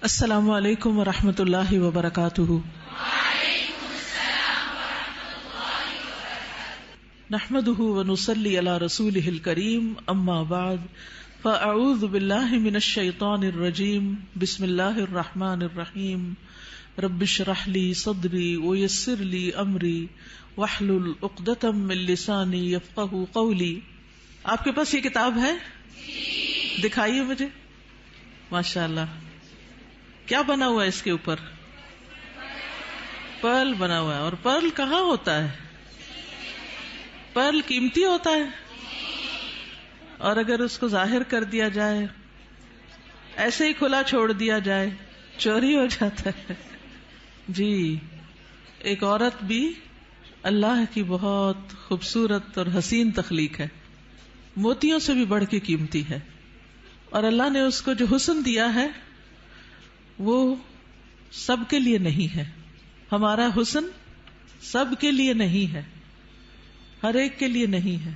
السلام علیکم ورحمۃ اللہ وبرکاتہ۔ نحمده ونصلی علی رسولہ الکریم، اما بعد فاعوذ باللہ من الشیطان الرجیم، بسم اللہ الرحمن الرحیم، رب اشرح لی صدری ویسر لی امری واحلل عقدۃ من لسانی یفقہوا قولی۔ آپ کے پاس یہ کتاب ہے؟ دکھائیے مجھے۔ ماشاء اللہ، کیا بنا ہوا ہے اس کے اوپر؟ پرل بنا ہوا ہے۔ اور پرل کہاں ہوتا ہے؟ پرل قیمتی ہوتا ہے، اور اگر اس کو ظاہر کر دیا جائے، ایسے ہی کھلا چھوڑ دیا جائے، چوری ہو جاتا ہے۔ جی، ایک عورت بھی اللہ کی بہت خوبصورت اور حسین تخلیق ہے، موتیوں سے بھی بڑھ کے قیمتی ہے، اور اللہ نے اس کو جو حسن دیا ہے وہ سب کے لیے نہیں ہے۔ ہمارا حسن سب کے لیے نہیں ہے، ہر ایک کے لیے نہیں ہے۔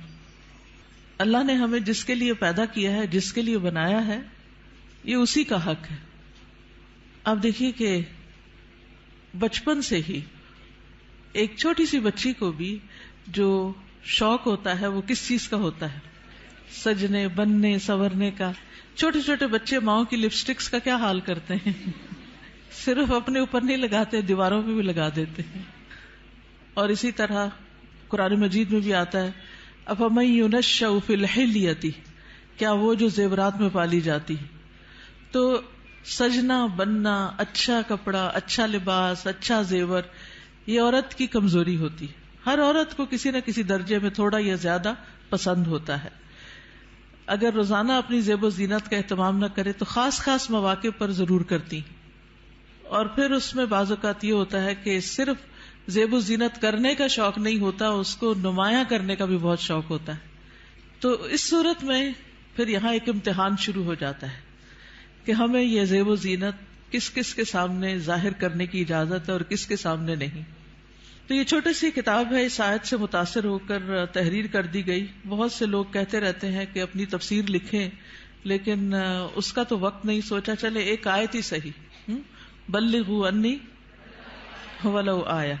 اللہ نے ہمیں جس کے لیے پیدا کیا ہے، جس کے لیے بنایا ہے، یہ اسی کا حق ہے۔ اب دیکھیے کہ بچپن سے ہی ایک چھوٹی سی بچی کو بھی جو شوق ہوتا ہے وہ کس چیز کا ہوتا ہے؟ سجنے، بننے، سنورنے کا۔ چھوٹے چھوٹے بچے ماؤں کی لپسٹکس کا کیا حال کرتے ہیں، صرف اپنے اوپر نہیں لگاتے، دیواروں پہ بھی لگا دیتے ہیں۔ اور اسی طرح قرآن مجید میں بھی آتا ہے، افمن ینشأ فی الحلیۃ، کیا وہ جو زیورات میں پالی جاتی ہے۔ تو سجنا، بننا، اچھا کپڑا، اچھا لباس، اچھا زیور، یہ عورت کی کمزوری ہوتی ہے۔ ہر عورت کو کسی نہ کسی درجے میں تھوڑا یا زیادہ پسند ہوتا ہے۔ اگر روزانہ اپنی زیب و زینت کا اہتمام نہ کرے تو خاص خاص مواقع پر ضرور کرتی، اور پھر اس میں بعض اوقات یہ ہوتا ہے کہ صرف زیب و زینت کرنے کا شوق نہیں ہوتا، اس کو نمایاں کرنے کا بھی بہت شوق ہوتا ہے۔ تو اس صورت میں پھر یہاں ایک امتحان شروع ہو جاتا ہے کہ ہمیں یہ زیب و زینت کس کس کے سامنے ظاہر کرنے کی اجازت ہے اور کس کے سامنے نہیں۔ تو یہ چھوٹی سی کتاب ہے، اس آیت سے متاثر ہو کر تحریر کر دی گئی۔ بہت سے لوگ کہتے رہتے ہیں کہ اپنی تفسیر لکھیں، لیکن اس کا تو وقت نہیں، سوچا چلے ایک آیت ہی صحیح، بلغوا انی ولو آیہ۔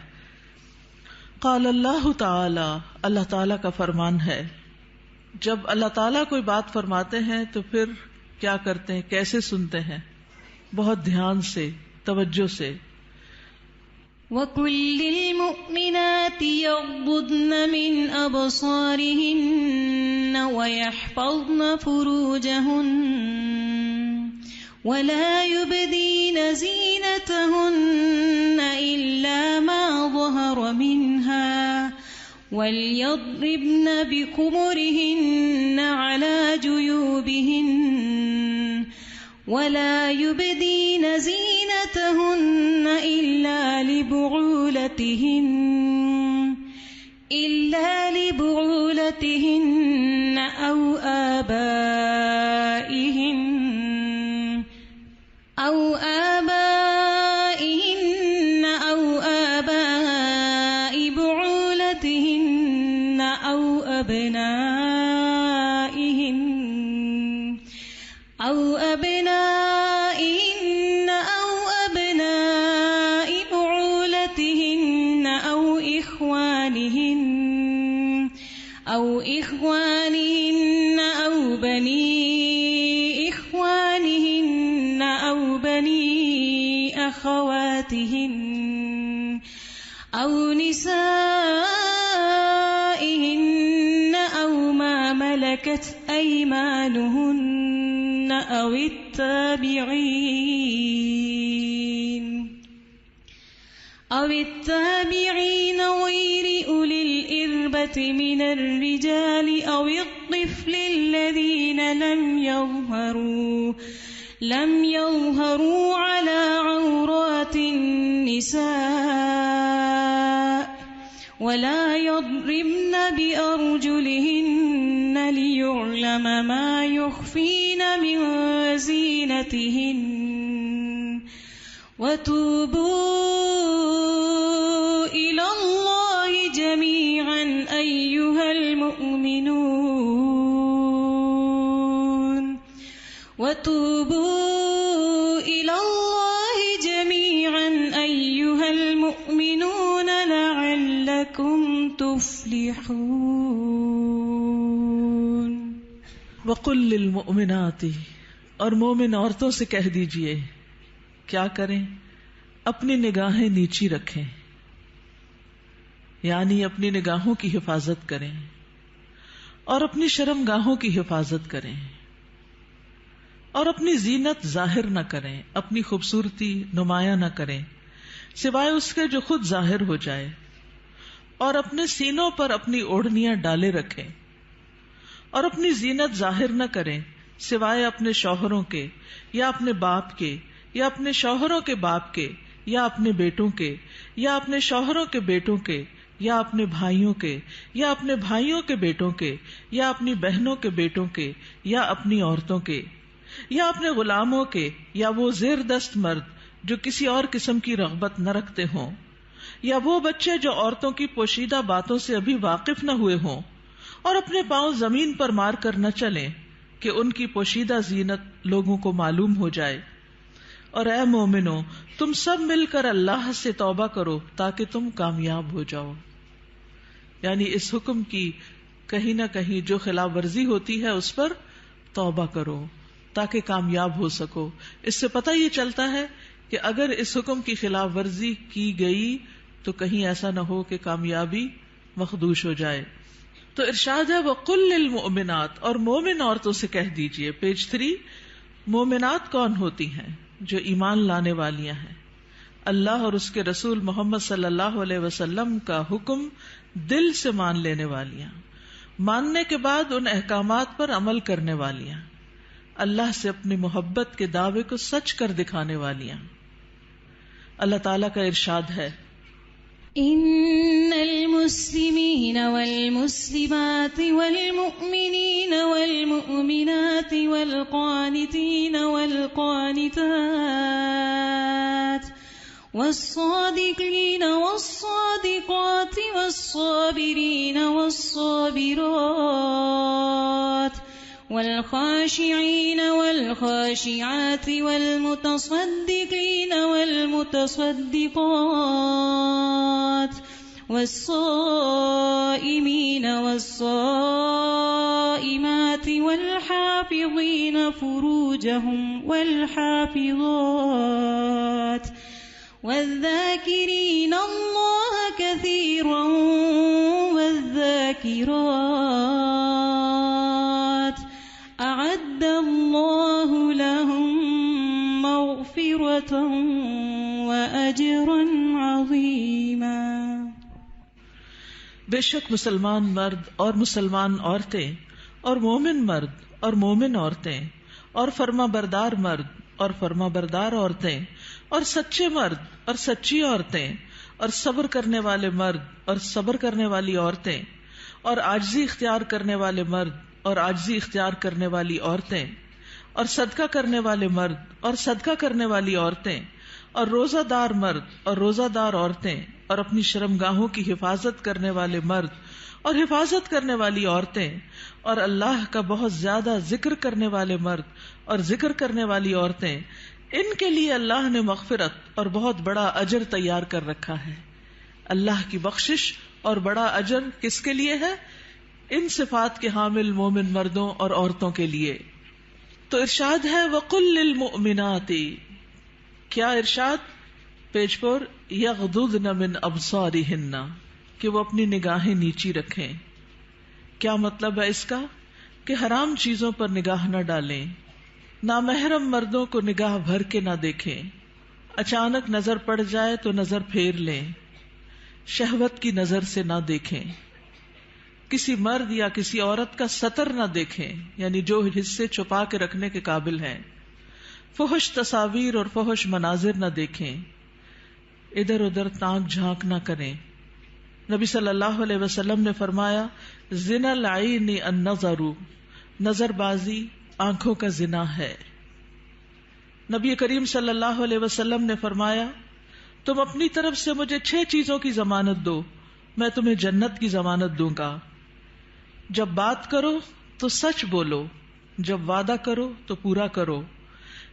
قال اللہ تعالی، اللہ تعالی کا فرمان ہے، جب اللہ تعالیٰ کوئی بات فرماتے ہیں تو پھر کیا کرتے ہیں، کیسے سنتے ہیں؟ بہت دھیان سے، توجہ سے۔ وَقُل لِّلْمُؤْمِنَاتِ يَغْضُضْنَ مِنْ أَبْصَارِهِنَّ وَيَحْفَظْنَ فُرُوجَهُنَّ وَلَا يُبْدِينَ زِينَتَهُنَّ إِلَّا مَا ظَهَرَ مِنْهَا وَلْيَضْرِبْنَ بِخُمُرِهِنَّ عَلَى جُيُوبِهِنَّ وَلَا يُبْدِينَ زِينَتَهُنَّ إِلَّا لِبُعُولَتِهِنَّ أَوْ آبَائِهِنَّ أَوْ آبَاءِ بُعُولَتِهِنَّ أَوْ أَبْنَائِهِنَّ أَوْ أَبْنَاءِ بُعُولَتِهِنَّ أَوْ إِخْوَانِهِنَّ أَوْ بَنِي إِخْوَانِهِنَّ أَوْ بَنِي أَخَوَاتِهِنَّ أَوْ نِسَائِهِنَّ أَوْ مَا مَلَكَتْ أَيْمَانُهُنَّ أَوِ التابعين غير أولي الإربة من الرجال أو الطفل الذين لم يظهروا على عورات النساء ولا يضربن بأرجلهن ليعلم ما يخفين من زينتهن وتوبوا إلى الله جميعا أيها المؤمنون وتوبوا إلى الله يفلحون. وقل للمؤمنات، اور مومن عورتوں سے کہہ دیجئے کیا کریں؟ اپنی نگاہیں نیچی رکھیں، یعنی اپنی نگاہوں کی حفاظت کریں اور اپنی شرم گاہوں کی حفاظت کریں اور اپنی زینت ظاہر نہ کریں، اپنی خوبصورتی نمایاں نہ کریں سوائے اس کے جو خود ظاہر ہو جائے، اور اپنے سینوں پر اپنی اوڑھنیاں ڈالے رکھیں، اور اپنی زینت ظاہر نہ کریں سوائے اپنے شوہروں کے یا اپنے باپ کے یا اپنے شوہروں کے باپ کے یا اپنے بیٹوں کے یا اپنے شوہروں کے بیٹوں کے یا اپنے بھائیوں کے یا اپنے بھائیوں کے بیٹوں کے یا اپنی بہنوں کے بیٹوں کے یا اپنی عورتوں کے یا اپنے غلاموں کے یا وہ زیر دست مرد جو کسی اور قسم کی رغبت نہ رکھتے ہوں، یا وہ بچے جو عورتوں کی پوشیدہ باتوں سے ابھی واقف نہ ہوئے ہوں اور اپنے پاؤں زمین پر مار کر نہ چلیں کہ ان کی پوشیدہ زینت لوگوں کو معلوم ہو جائے. اور اے مومنو، تم سب مل کر اللہ سے توبہ کرو تاکہ تم کامیاب ہو جاؤ. یعنی اس حکم کی کہیں نہ کہیں جو خلاف ورزی ہوتی ہے اس پر توبہ کرو تاکہ کامیاب ہو سکو. اس سے پتہ یہ چلتا ہے کہ اگر اس حکم کی خلاف ورزی کی گئی تو کہیں ایسا نہ ہو کہ کامیابی مخدوش ہو جائے. تو ارشاد ہے وَقُلْ لِلْمُؤْمِنَاتِ، اور مومن عورتوں سے کہہ دیجئے. پیج 3. مومنات کون ہوتی ہیں؟ جو ایمان لانے والیاں ہیں، اللہ اور اس کے رسول محمد صلی اللہ علیہ وسلم کا حکم دل سے مان لینے والیاں، ماننے کے بعد ان احکامات پر عمل کرنے والیاں، اللہ سے اپنی محبت کے دعوے کو سچ کر دکھانے والیاں. اللہ تعالیٰ کا ارشاد ہے ان المسلمین والمسلمات والمؤمنین والمؤمنات والقانتین والقانتات والصادقین والصادقات والصابرین والصابرات والخاشعین والخاشعات والمتصدقین والمتصدقات والصائمین والصائمات والحافظین فروجهم والحافظات والذاکرین اللہ کثیرا والذاکرات اعد اللہ لهم مغفرة واجرا عظیما. بے شک مسلمان مرد اور مسلمان عورتیں اور مومن مرد اور مومن عورتیں اور فرما بردار مرد اور فرما بردار عورتیں اور سچے مرد اور سچی عورتیں اور صبر کرنے والے مرد اور صبر کرنے والی عورتیں اور عاجزی اختیار کرنے والے مرد اور عاجزی اختیار کرنے والی عورتیں اور صدقہ کرنے والے مرد اور صدقہ کرنے والی عورتیں اور روزہ دار مرد اور روزہ دار عورتیں اور اپنی شرمگاہوں کی حفاظت کرنے والے مرد اور حفاظت کرنے والی عورتیں اور اللہ کا بہت زیادہ ذکر کرنے والے مرد اور ذکر کرنے والی عورتیں، ان کے لیے اللہ نے مغفرت اور بہت بڑا اجر تیار کر رکھا ہے. اللہ کی بخشش اور بڑا اجر کس کے لیے ہے؟ ان صفات کے حامل مومن مردوں اور عورتوں کے لیے. تو ارشاد ہے وَقُلْ لِلْمُؤْمِنَاتِ، کیا ارشاد؟ پیج 4 یغضضن من ابصارہن، کہ وہ اپنی نگاہیں نیچی رکھیں. کیا مطلب ہے اس کا؟ کہ حرام چیزوں پر نگاہ نہ ڈالیں، نامحرم مردوں کو نگاہ بھر کے نہ دیکھیں، اچانک نظر پڑ جائے تو نظر پھیر لیں، شہوت کی نظر سے نہ دیکھیں، کسی مرد یا کسی عورت کا سطر نہ دیکھیں، یعنی جو حصے چھپا کے رکھنے کے قابل ہیں، فحش تصاویر اور فحش مناظر نہ دیکھیں، ادھر ادھر تانک جھانک نہ کریں. نبی صلی اللہ علیہ وسلم نے فرمایا زنا العین النظر، نظر بازی آنکھوں کا زنا ہے. نبی کریم صلی اللہ علیہ وسلم نے فرمایا تم اپنی طرف سے مجھے 6 چیزوں کی ضمانت دو، میں تمہیں جنت کی ضمانت دوں گا. جب بات کرو تو سچ بولو، جب وعدہ کرو تو پورا کرو،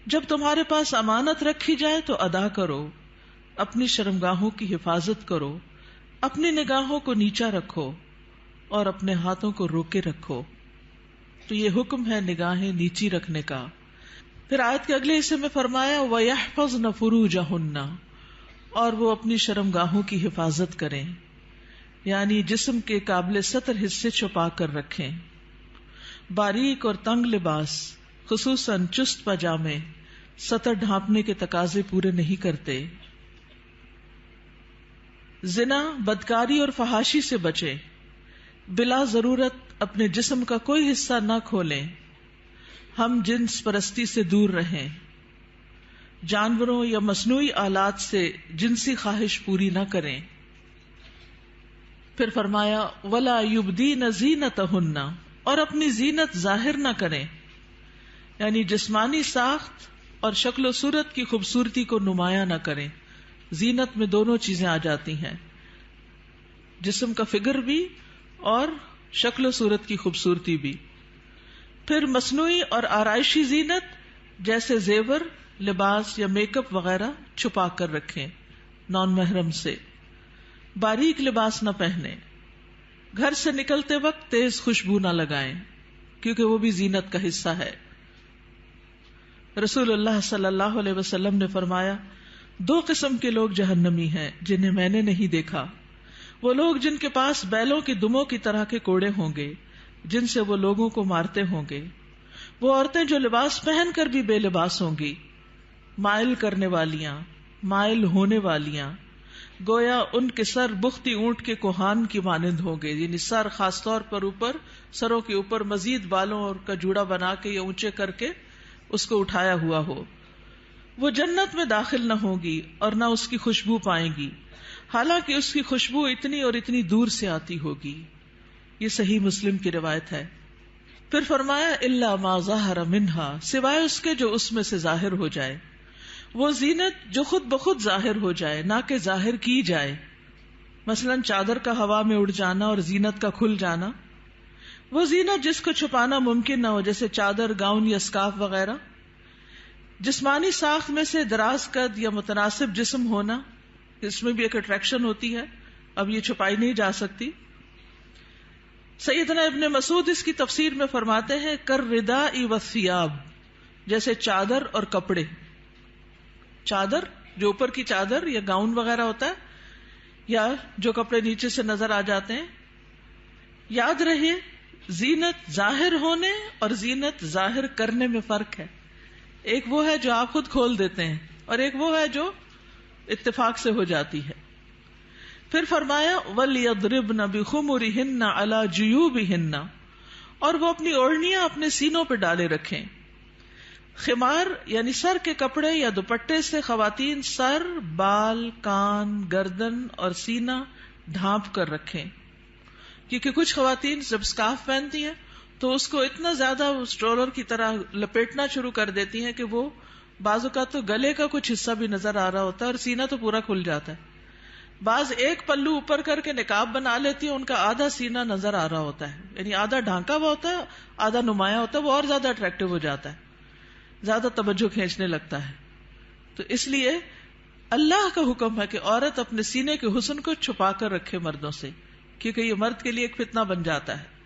جب تمہارے پاس امانت رکھی جائے تو ادا کرو، اپنی شرمگاہوں کی حفاظت کرو، اپنی نگاہوں کو نیچا رکھو، اور اپنے ہاتھوں کو روکے رکھو. تو یہ حکم ہے نگاہیں نیچی رکھنے کا. پھر آیت کے اگلے حصے میں فرمایا وَيَحْفَظْنَ فُرُوجَهُنَّ، اور وہ اپنی شرمگاہوں کی حفاظت کریں، یعنی جسم کے قابل ستر حصے چھپا کر رکھیں. باریک اور تنگ لباس خصوصاً چست پاجامے سطر ڈھانپنے کے تقاضے پورے نہیں کرتے. زنا، بدکاری اور فحاشی سے بچیں. بلا ضرورت اپنے جسم کا کوئی حصہ نہ کھولیں. ہم جنس پرستی سے دور رہیں. جانوروں یا مصنوعی آلات سے جنسی خواہش پوری نہ کریں. پھر فرمایا وَلَا يُبْدِينَ زِينَتَهُنَّ، اور اپنی زینت ظاہر نہ کریں، یعنی جسمانی ساخت اور شکل و صورت کی خوبصورتی کو نمایاں نہ کریں. زینت میں دونوں چیزیں آ جاتی ہیں، جسم کا فگر بھی اور شکل و صورت کی خوبصورتی بھی. پھر مصنوعی اور آرائشی زینت جیسے زیور، لباس یا میک اپ وغیرہ چھپا کر رکھیں نان محرم سے. باریک لباس نہ پہنیں. گھر سے نکلتے وقت تیز خوشبو نہ لگائیں کیونکہ وہ بھی زینت کا حصہ ہے. رسول اللہ صلی اللہ علیہ وسلم نے فرمایا 2 قسم کے لوگ جہنمی ہیں جنہیں میں نے نہیں دیکھا. وہ لوگ جن کے پاس بیلوں کی دموں کی طرح کے کوڑے ہوں گے جن سے وہ لوگوں کو مارتے ہوں گے. وہ عورتیں جو لباس پہن کر بھی بے لباس ہوں گی، مائل کرنے والیاں، مائل ہونے والیاں، گویا ان کے سر بختی اونٹ کے کوہان کی مانند ہوں گے، یعنی سر خاص طور پر اوپر، سروں کے اوپر مزید بالوں اور کا جوڑا بنا کے یا اونچے کر کے اس کو اٹھایا ہوا ہو. وہ جنت میں داخل نہ ہوگی اور نہ اس کی خوشبو پائیں گی، حالانکہ اس کی خوشبو اتنی اور اتنی دور سے آتی ہوگی. یہ صحیح مسلم کی روایت ہے. پھر فرمایا الا ما ظہر منہا، سوائے اس کے جو اس میں سے ظاہر ہو جائے. وہ زینت جو خود بخود ظاہر ہو جائے، نہ کہ ظاہر کی جائے. مثلا چادر کا ہوا میں اڑ جانا اور زینت کا کھل جانا. وہ زینت جس کو چھپانا ممکن نہ ہو، جیسے چادر، گاؤن یا سکارف وغیرہ. جسمانی ساخت میں سے دراز قد یا متناسب جسم ہونا، اس میں بھی ایک اٹریکشن ہوتی ہے، اب یہ چھپائی نہیں جا سکتی. سیدنا ابن مسعود اس کی تفسیر میں فرماتے ہیں کالرداء والثیاب، جیسے چادر اور کپڑے. چادر جو اوپر کی چادر یا گاؤن وغیرہ ہوتا ہے، یا جو کپڑے نیچے سے نظر آ جاتے ہیں. یاد رہے زینت ظاہر ہونے اور زینت ظاہر کرنے میں فرق ہے. ایک وہ ہے جو آپ خود کھول دیتے ہیں اور ایک وہ ہے جو اتفاق سے ہو جاتی ہے. پھر فرمایا وَلْيَضْرِبْنَ بِخُمُرِهِنَّ عَلَى جُيُوبِهِنَّ، اور وہ اپنی اوڑھنیاں اپنے سینوں پہ ڈالے رکھیں. خمار یعنی سر کے کپڑے یا دوپٹے سے خواتین سر، بال، کان، گردن اور سینہ ڈھانپ کر رکھیں، کیونکہ کچھ خواتین جب سکارف پہنتی ہیں تو اس کو اتنا زیادہ اسٹرولر کی طرح لپیٹنا شروع کر دیتی ہیں کہ وہ بعض اوقات تو گلے کا کچھ حصہ بھی نظر آ رہا ہوتا ہے اور سینہ تو پورا کھل جاتا ہے. بعض ایک پلو اوپر کر کے نقاب بنا لیتی ہیں، ان کا آدھا سینہ نظر آ رہا ہوتا ہے، یعنی آدھا ڈھانکا ہوا ہوتا ہے، آدھا نمایاں ہوتا ہے، وہ اور زیادہ اٹریکٹو ہو جاتا ہے، زیادہ توجہ کھینچنے لگتا ہے. تو اس لیے اللہ کا حکم ہے کہ عورت اپنے سینے کے حسن کو چھپا کر رکھے مردوں سے، کیونکہ یہ مرد کے لیے ایک فتنہ بن جاتا ہے.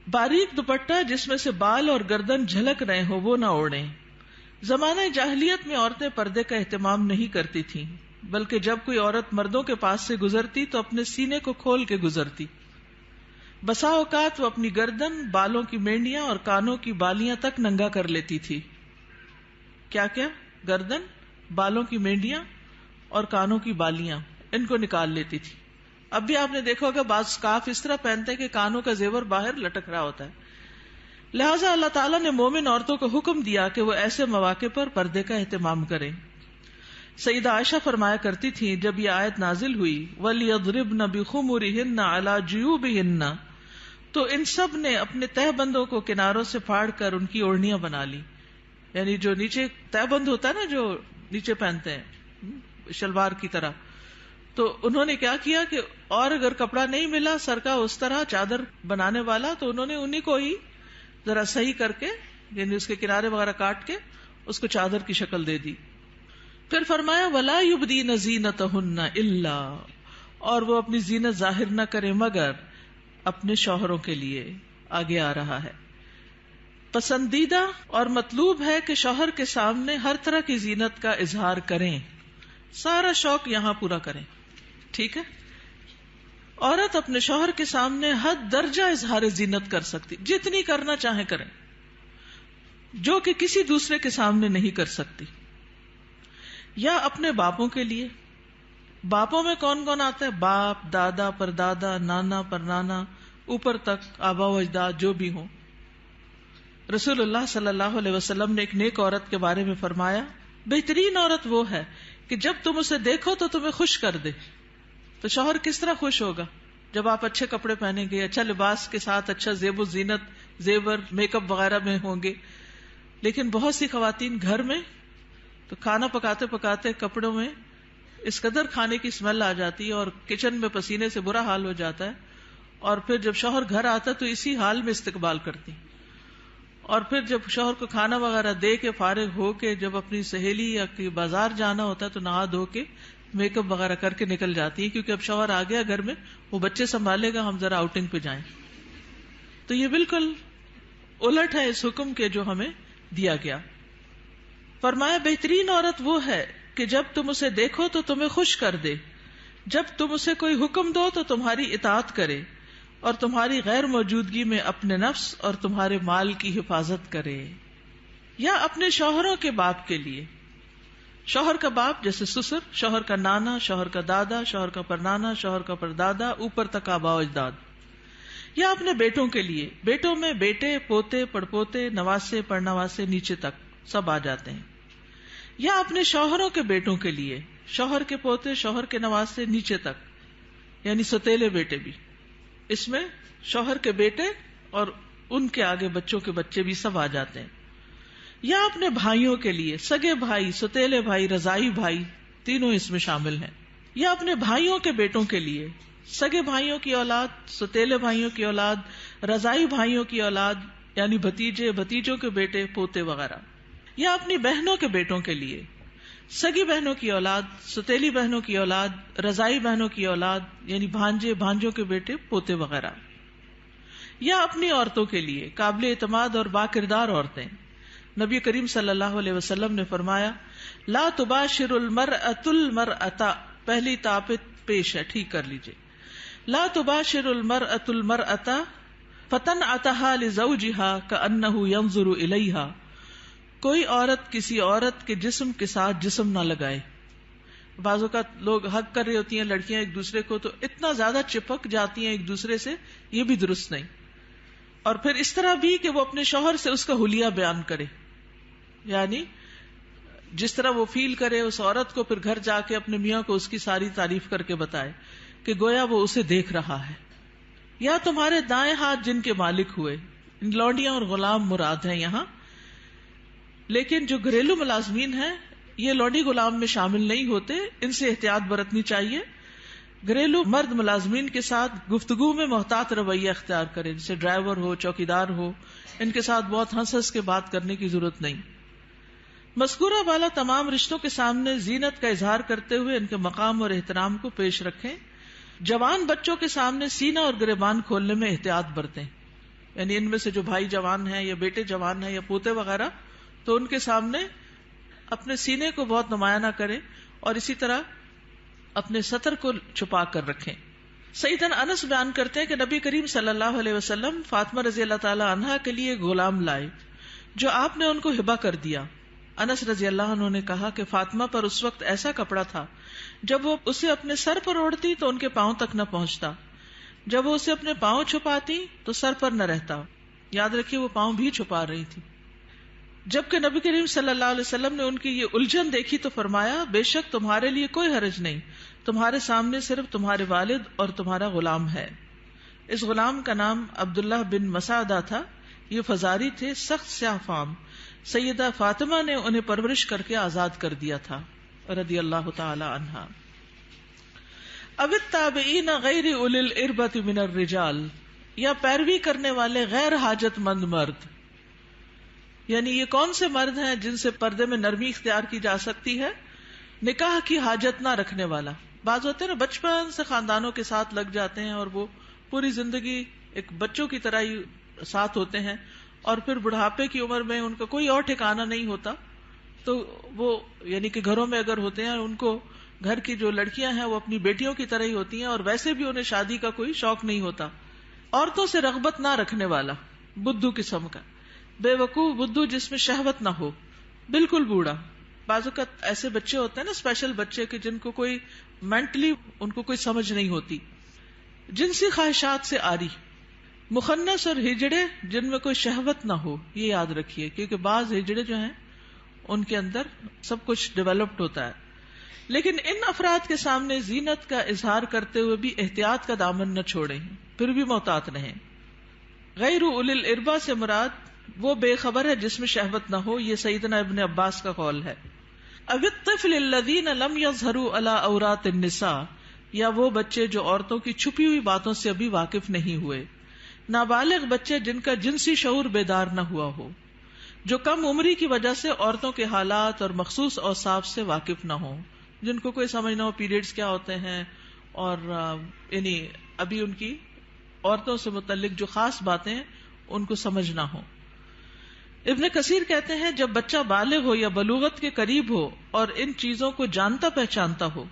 باریک دوپٹہ جس میں سے بال اور گردن جھلک رہے ہو وہ نہ اوڑھیں. زمانہ جاہلیت میں عورتیں پردے کا اہتمام نہیں کرتی تھیں، بلکہ جب کوئی عورت مردوں کے پاس سے گزرتی تو اپنے سینے کو کھول کے گزرتی. بسا اوقات وہ اپنی گردن، بالوں کی مینڈیاں اور کانوں کی بالیاں تک ننگا کر لیتی تھی. کیا کیا؟ گردن، بالوں کی مینڈیاں اور کانوں کی بالیاں، ان کو نکال لیتی تھی. اب بھی آپ نے دیکھا ہوگا بعض سکارف اس طرح پہنتے ہیں کہ کانوں کا زیور باہر لٹک رہا ہوتا ہے. لہٰذا اللہ تعالیٰ نے مومن عورتوں کو حکم دیا کہ وہ ایسے مواقع پر پردے کا اہتمام کریں. سیدہ عائشہ فرمایا کرتی تھی جب یہ آیت نازل ہوئی وَلْيَضْرِبْنَ بِخُمُرِهِنَّ عَلَى جُيُوبِهِنَّ، تو ان سب نے اپنے تہ بندوں کو کناروں سے پھاڑ کر ان کی اوڑھنیاں بنا لی. یعنی جو نیچے تہ بند ہوتا ہے نا، جو نیچے پہنتے ہیں شلوار کی طرح، تو انہوں نے کیا کیا کہ اور اگر کپڑا نہیں ملا سر کا اس طرح چادر بنانے والا تو انہوں نے انہی کو ہی ذرا صحیح کر کے، یعنی اس کے کنارے وغیرہ کاٹ کے اس کو چادر کی شکل دے دی. پھر فرمایا وَلَا يُبْدِينَ زِينَتَهُنَّ إِلَّا، اور وہ اپنی زینت ظاہر نہ کرے مگر اپنے شوہروں کے لیے آگے آ رہا ہے. پسندیدہ اور مطلوب ہے کہ شوہر کے سامنے ہر طرح کی زینت کا اظہار کریں، سارا شوق یہاں پورا کریں. ٹھیک ہے. عورت اپنے شوہر کے سامنے حد درجہ اظہار زینت کر سکتی، جتنی کرنا چاہے کریں، جو کہ کسی دوسرے کے سامنے نہیں کر سکتی. یا اپنے باپوں کے لیے. باپوں میں کون کون آتا ہے؟ باپ، دادا، پردادا، نانا، پرنانا، اوپر تک آبا و اجداد جو بھی ہوں. رسول اللہ صلی اللہ علیہ وسلم نے ایک نیک عورت کے بارے میں فرمایا، بہترین عورت وہ ہے کہ جب تم اسے دیکھو تو تمہیں خوش کر دے. تو شوہر کس طرح خوش ہوگا جب آپ اچھے کپڑے پہنیں گے، اچھا لباس کے ساتھ اچھا زیب و زینت، زیور، میک اپ وغیرہ میں ہوں گے. لیکن بہت سی خواتین گھر میں تو کھانا پکاتے پکاتے کپڑوں میں اس قدر کھانے کی اسمیل آ جاتی ہے اور کچن میں پسینے سے برا حال ہو جاتا ہے، اور پھر جب شوہر گھر آتا ہے تو اسی حال میں استقبال کرتی. اور پھر جب شوہر کو کھانا وغیرہ دے کے فارغ ہو کے جب اپنی سہیلی یا بازار جانا ہوتا ہے تو نہا دھو کے میک اپ وغیرہ کر کے نکل جاتی ہے، کیونکہ اب شوہر آ گیا گھر میں، وہ بچے سنبھالے گا، ہم ذرا آؤٹنگ پہ جائیں. تو یہ بالکل الٹ ہے اس حکم کے جو ہمیں دیا گیا. فرمایا بہترین عورت وہ ہے کہ جب تم اسے دیکھو تو تمہیں خوش کر دے، جب تم اسے کوئی حکم دو تو تمہاری اطاعت کرے، اور تمہاری غیر موجودگی میں اپنے نفس اور تمہارے مال کی حفاظت کرے. یا اپنے شوہروں کے باپ کے لیے. شوہر کا باپ جیسے سسر، شوہر کا نانا، شوہر کا دادا، شوہر کا پرنانا، شوہر کا پردادا، اوپر تک آبا و اجداد. یا اپنے بیٹوں کے لیے. بیٹوں میں بیٹے، پوتے، پڑپوتے، نواسے، پڑنواسے، نیچے تک سب آ جاتے ہیں. یا اپنے شوہروں کے بیٹوں کے لیے. شوہر کے پوتے، شوہر کے نواسے، نیچے تک، یعنی ستیلے بیٹے بھی. اس میں شوہر کے بیٹے اور ان کے آگے بچوں کے بچے بھی سب آ جاتے ہیں. یا اپنے بھائیوں کے لیے. سگے بھائی، ستیلے بھائی، رضائی بھائی، تینوں اس میں شامل ہیں. یا اپنے بھائیوں کے بیٹوں کے لیے. سگے بھائیوں کی اولاد، ستیلے بھائیوں کی اولاد، رضائی بھائیوں کی اولاد، یعنی بھتیجے، بھتیجوں کے بیٹے، پوتے وغیرہ. یا اپنی بہنوں کے بیٹوں کے لیے. سگی بہنوں کی اولاد، ستیلی بہنوں کی اولاد، رضائی بہنوں کی اولاد، یعنی بھانجے، بھانجوں کے بیٹے، پوتے وغیرہ. یا اپنی عورتوں کے لیے. قابل اعتماد اور باکردار عورتیں. نبی کریم صلی اللہ علیہ وسلم نے فرمایا لا تباشر المرأة المرأة، پہلی طاقت پیش ہے، ٹھیک کر لیجئے. لا تباشر المرأة المرأة فتنعتها لزوجها كأنه ينظر إليها، کوئی عورت کسی عورت کے جسم کے ساتھ جسم نہ لگائے. بعض اوقات لوگ حق کر رہی ہوتی ہیں لڑکیاں ایک دوسرے کو، تو اتنا زیادہ چپک جاتی ہیں ایک دوسرے سے، یہ بھی درست نہیں. اور پھر اس طرح بھی کہ وہ اپنے شوہر سے اس کا حلیہ بیان کرے، یعنی جس طرح وہ فیل کرے اس عورت کو، پھر گھر جا کے اپنے میاں کو اس کی ساری تعریف کر کے بتائے کہ گویا وہ اسے دیکھ رہا ہے. یا تمہارے دائیں ہاتھ جن کے مالک ہوئے. لونڈیاں اور غلام مراد ہیں یہاں، لیکن جو گھریلو ملازمین ہیں یہ لونڈی غلام میں شامل نہیں ہوتے، ان سے احتیاط برتنی چاہیے. گھریلو مرد ملازمین کے ساتھ گفتگو میں محتاط رویہ اختیار کریں، جیسے ڈرائیور ہو، چوکیدار ہو، ان کے ساتھ بہت ہنس ہنس کے بات کرنے کی ضرورت نہیں. مذکورہ والا تمام رشتوں کے سامنے زینت کا اظہار کرتے ہوئے ان کے مقام اور احترام کو پیش رکھیں. جوان بچوں کے سامنے سینہ اور گریبان کھولنے میں احتیاط برتیں، یعنی ان میں سے جو بھائی جوان ہیں یا بیٹے جوان ہیں یا پوتے وغیرہ، تو ان کے سامنے اپنے سینے کو بہت نمایاں نہ کریں، اور اسی طرح اپنے سطر کو چھپا کر رکھیں. سیدنا انس بیان کرتے ہیں کہ نبی کریم صلی اللہ علیہ وسلم فاطمہ رضی اللہ تعالی عنہا کے لیے غلام لائے جو آپ نے ان کو ہبہ کر دیا. انس رضی اللہ عنہ نے کہا کہ فاطمہ پر اس وقت ایسا کپڑا تھا جب وہ اسے اپنے سر پر اوڑھتی تو ان کے پاؤں تک نہ پہنچتا، جب وہ اسے اپنے پاؤں چھپاتی تو سر پر نہ رہتا. یاد رکھیے وہ پاؤں بھی چھپا رہی تھی. جبکہ نبی کریم صلی اللہ علیہ وسلم نے ان کی یہ الجھن دیکھی تو فرمایا بے شک تمہارے لیے کوئی حرج نہیں، تمہارے سامنے صرف تمہارے والد اور تمہارا غلام ہے. اس غلام کا نام عبداللہ بن مسعدہ تھا. یہ فزاری تھے، سخت سیاہ فام. سیدہ فاطمہ نے انہیں پرورش کر کے آزاد کر دیا تھا رضی اللہ تعالی عنہا. اب التابعین غیر اولی الاربۃ من الرجال، یا پیروی کرنے والے غیر حاجت مند مرد، یعنی یہ کون سے مرد ہیں جن سے پردے میں نرمی اختیار کی جا سکتی ہے؟ نکاح کی حاجت نہ رکھنے والا. بعض ہوتے ہیں نا بچپن سے خاندانوں کے ساتھ لگ جاتے ہیں اور وہ پوری زندگی ایک بچوں کی طرح ہی ساتھ ہوتے ہیں، اور پھر بڑھاپے کی عمر میں ان کا کوئی اور ٹھکانہ نہیں ہوتا، تو وہ یعنی کہ گھروں میں اگر ہوتے ہیں ان کو گھر کی جو لڑکیاں ہیں وہ اپنی بیٹیوں کی طرح ہی ہوتی ہیں، اور ویسے بھی انہیں شادی کا کوئی شوق نہیں ہوتا. عورتوں سے رغبت نہ رکھنے والا، بدھو قسم کا، بے وقوف بدھو جس میں شہوت نہ ہو، بالکل بوڑھا. بعض اوقات ایسے بچے ہوتے ہیں نا، اسپیشل بچے کہ جن کو کوئی مینٹلی ان کو کوئی سمجھ نہیں ہوتی. جنسی خواہشات سے آری، مخنث اور ہجڑے جن میں کوئی شہوت نہ ہو، یہ یاد رکھیے، کیونکہ بعض ہجڑے جو ہیں ان کے اندر سب کچھ ڈیولپڈ ہوتا ہے. لیکن ان افراد کے سامنے زینت کا اظہار کرتے ہوئے بھی احتیاط کا دامن نہ چھوڑیں، پھر بھی محتاط رہیں. غیر اولی الاربا سے مراد وہ بے خبر ہے جس میں شہوت نہ ہو، یہ سیدنا ابن عباس کا قول ہے. او الطفل الذین لم یظہروا علی عورات النساء، یا وہ بچے جو عورتوں کی چھپی ہوئی باتوں سے ابھی واقف نہیں ہوئے. نابالغ بچے جن کا جنسی شعور بیدار نہ ہوا ہو، جو کم عمری کی وجہ سے عورتوں کے حالات اور مخصوص اوصاف سے واقف نہ ہوں، جن کو کوئی سمجھ نہ ہو پیریڈز کیا ہوتے ہیں، اور یعنی ابھی ان کی عورتوں سے متعلق جو خاص باتیں ہیں ان کو سمجھ نہ ہو. ابن کثیر کہتے ہیں جب بچہ بالغ ہو یا بلوغت کے قریب ہو اور ان چیزوں کو جانتا پہچانتا ہو،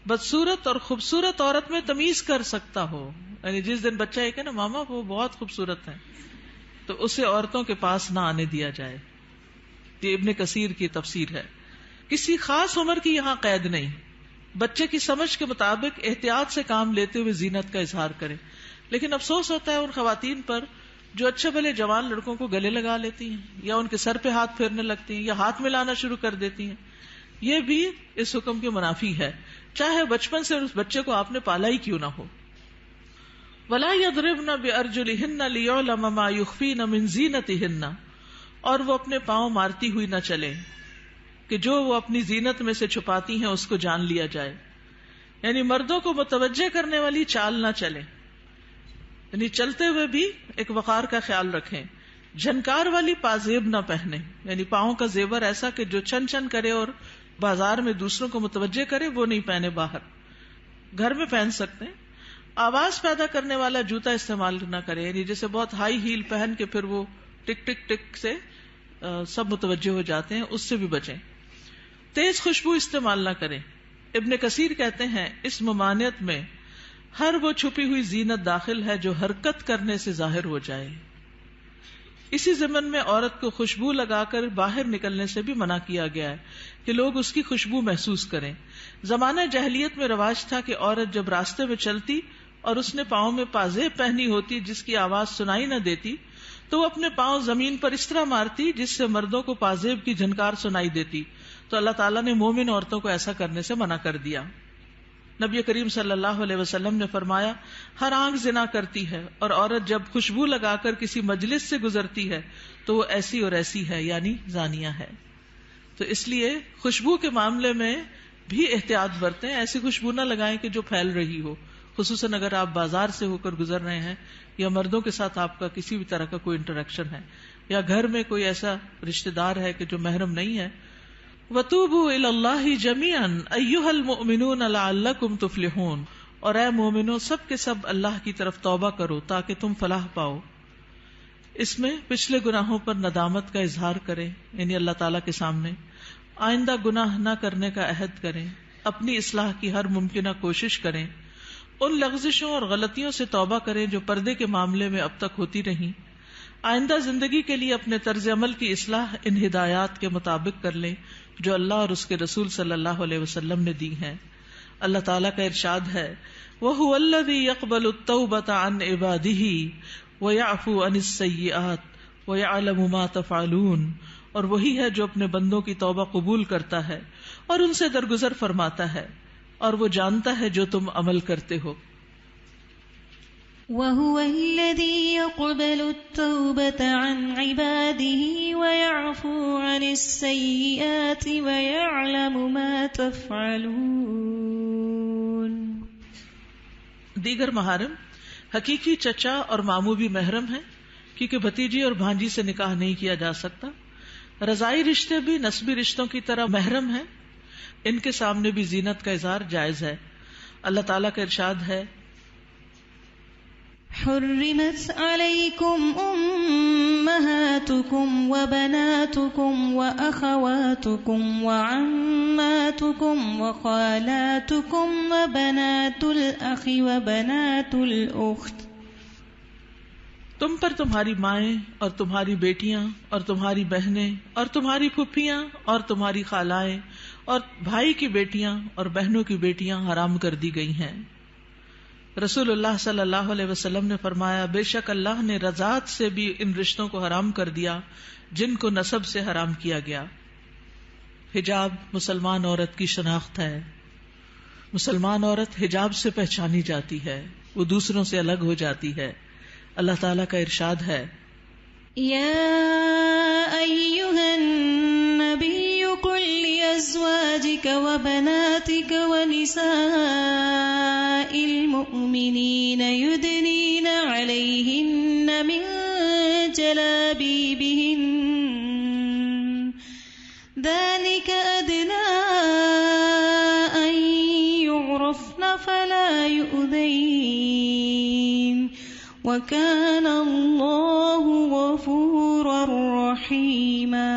بدصورت اور خوبصورت عورت میں تمیز کر سکتا ہو، یعنی جس دن بچہ یہ کہ نا ماما وہ بہت خوبصورت ہے، تو اسے عورتوں کے پاس نہ آنے دیا جائے. یہ ابن کثیر کی تفسیر ہے. کسی خاص عمر کی یہاں قید نہیں، بچے کی سمجھ کے مطابق احتیاط سے کام لیتے ہوئے زینت کا اظہار کرے. لیکن افسوس ہوتا ہے ان خواتین پر جو اچھے بھلے جوان لڑکوں کو گلے لگا لیتی ہیں، یا ان کے سر پہ ہاتھ پھیرنے لگتی ہیں، یا ہاتھ ملانا شروع کر دیتی ہیں. یہ بھی اس حکم کے منافی ہے، چاہے بچپن سے اس بچے کو آپ نے پالا ہی کیوں نہ ہو. وَلَا يَضْرِبْنَ بِأَرْجُلِهِنَّ لِيُعْلَمَ مَا يُخْفِينَ مِنْ زِينَتِهِنَّ، اور وہ اپنے پاؤں مارتی ہوئی نہ چلیں کہ جو وہ اپنی زینت میں سے چھپاتی ہیں اس کو جان لیا جائے. یعنی مردوں کو متوجہ کرنے والی چال نہ چلیں، یعنی چلتے ہوئے بھی ایک وقار کا خیال رکھیں. جھنکار والی پازیب نہ پہنے، یعنی پاؤں کا زیور ایسا کہ جو چھن چھن کرے اور بازار میں دوسروں کو متوجہ کرے، وہ نہیں پہنے. باہر گھر میں پہن سکتے ہیں. آواز پیدا کرنے والا جوتا استعمال نہ کرے، یعنی جیسے بہت ہائی ہیل پہن کے پھر وہ ٹک ٹک ٹک سے سب متوجہ ہو جاتے ہیں، اس سے بھی بچیں. تیز خوشبو استعمال نہ کریں. ابن کثیر کہتے ہیں اس ممانعت میں ہر وہ چھپی ہوئی زینت داخل ہے جو حرکت کرنے سے ظاہر ہو جائے. اسی ضمن میں عورت کو خوشبو لگا کر باہر نکلنے سے بھی منع کیا گیا ہے کہ لوگ اس کی خوشبو محسوس کریں. زمانہ جاہلیت میں رواج تھا کہ عورت جب راستے میں چلتی اور اس نے پاؤں میں پازیب پہنی ہوتی جس کی آواز سنائی نہ دیتی، تو وہ اپنے پاؤں زمین پر اس طرح مارتی جس سے مردوں کو پازیب کی جھنکار سنائی دیتی. تو اللہ تعالیٰ نے مومن عورتوں کو ایسا کرنے سے منع کر دیا. نبی کریم صلی اللہ علیہ وسلم نے فرمایا ہر آنکھ زنا کرتی ہے، اور عورت جب خوشبو لگا کر کسی مجلس سے گزرتی ہے تو وہ ایسی اور ایسی ہے، یعنی زانیہ ہے. تو اس لیے خوشبو کے معاملے میں بھی احتیاط برتیں. ایسی خوشبو نہ لگائیں کہ جو پھیل رہی ہو، خصوصاً اگر آپ بازار سے ہو کر گزر رہے ہیں یا مردوں کے ساتھ آپ کا کسی بھی طرح کا کوئی انٹریکشن ہے، یا گھر میں کوئی ایسا رشتہ دار ہے کہ جو محرم نہیں ہے. وَتُوبُوا إِلَى اللَّهِ جَمِيعًا أَيُّهَا الْمُؤْمِنُونَ لَعَلَّكُمْ تُفْلِحُونَ، اور اے مومنو سب کے سب اللہ کی طرف توبہ کرو تاکہ تم فلاح پاؤ. اس میں پچھلے گناہوں پر ندامت کا اظہار کریں، یعنی اللہ تعالیٰ کے سامنے آئندہ گناہ نہ کرنے کا عہد کریں، اپنی اصلاح کی ہر ممکنہ کوشش کریں، ان لغزشوں اور غلطیوں سے توبہ کریں جو پردے کے معاملے میں اب تک ہوتی رہیں. آئندہ زندگی کے لیے اپنے طرز عمل کی اصلاح ان ہدایات کے مطابق کر لیں جو اللہ اور اس کے رسول صلی اللہ علیہ وسلم نے دی ہیں. اللہ تعالیٰ کا ارشاد ہے وَهُوَ الَّذِي يَقْبَلُ التَّوْبَةَ عَنْ عِبَادِهِ وَيَعْفُو عَنِ السَّيِّئَاتِ وَيَعْلَمُ مَا تَفْعَلُونَ، اور وہی ہے جو اپنے بندوں کی توبہ قبول کرتا ہے اور ان سے درگزر فرماتا ہے، اور وہ جانتا ہے جو تم عمل کرتے ہو. وَهُوَ الَّذِي يَقْبَلُ التَّوْبَةَ عَنْ عِبَادِهِ وَيَعْفُو عَنِ السَّيِّئَاتِ وَيَعْلَمُ مَا تَفْعَلُونَ. دیگر محارم حقیقی چچا اور ماموں بھی محرم ہیں، کیونکہ بھتیجی اور بھانجی سے نکاح نہیں کیا جا سکتا. رضائی رشتے بھی نسبی رشتوں کی طرح محرم ہیں، ان کے سامنے بھی زینت کا اظہار جائز ہے. اللہ تعالیٰ کا ارشاد ہے حرمت عليكم أمهاتكم وبناتكم وأخواتكم وعماتكم وخالاتكم وبنات الأخ وبنات الأخت. تم پر تمہاری مائیں اور تمہاری بیٹیاں اور تمہاری بہنیں اور تمہاری پھپھیاں اور تمہاری خالائیں اور بھائی کی بیٹیاں اور بہنوں کی بیٹیاں حرام کر دی گئی ہیں. رسول اللہ صلی اللہ علیہ وسلم نے فرمایا، بے شک اللہ نے رضاعت سے بھی ان رشتوں کو حرام کر دیا جن کو نسب سے حرام کیا گیا. حجاب مسلمان عورت کی شناخت ہے. مسلمان عورت حجاب سے پہچانی جاتی ہے، وہ دوسروں سے الگ ہو جاتی ہے. اللہ تعالیٰ کا ارشاد ہے، یا ایھا النبی قل لأزواجک وبناتک ونساء المؤمنین یدنین علیہن من جلابیبہن ذلک ادنی ان یعرفن فلا یؤذین وَكَانَ اللَّهُ غَفُورًا رَحِيمًا.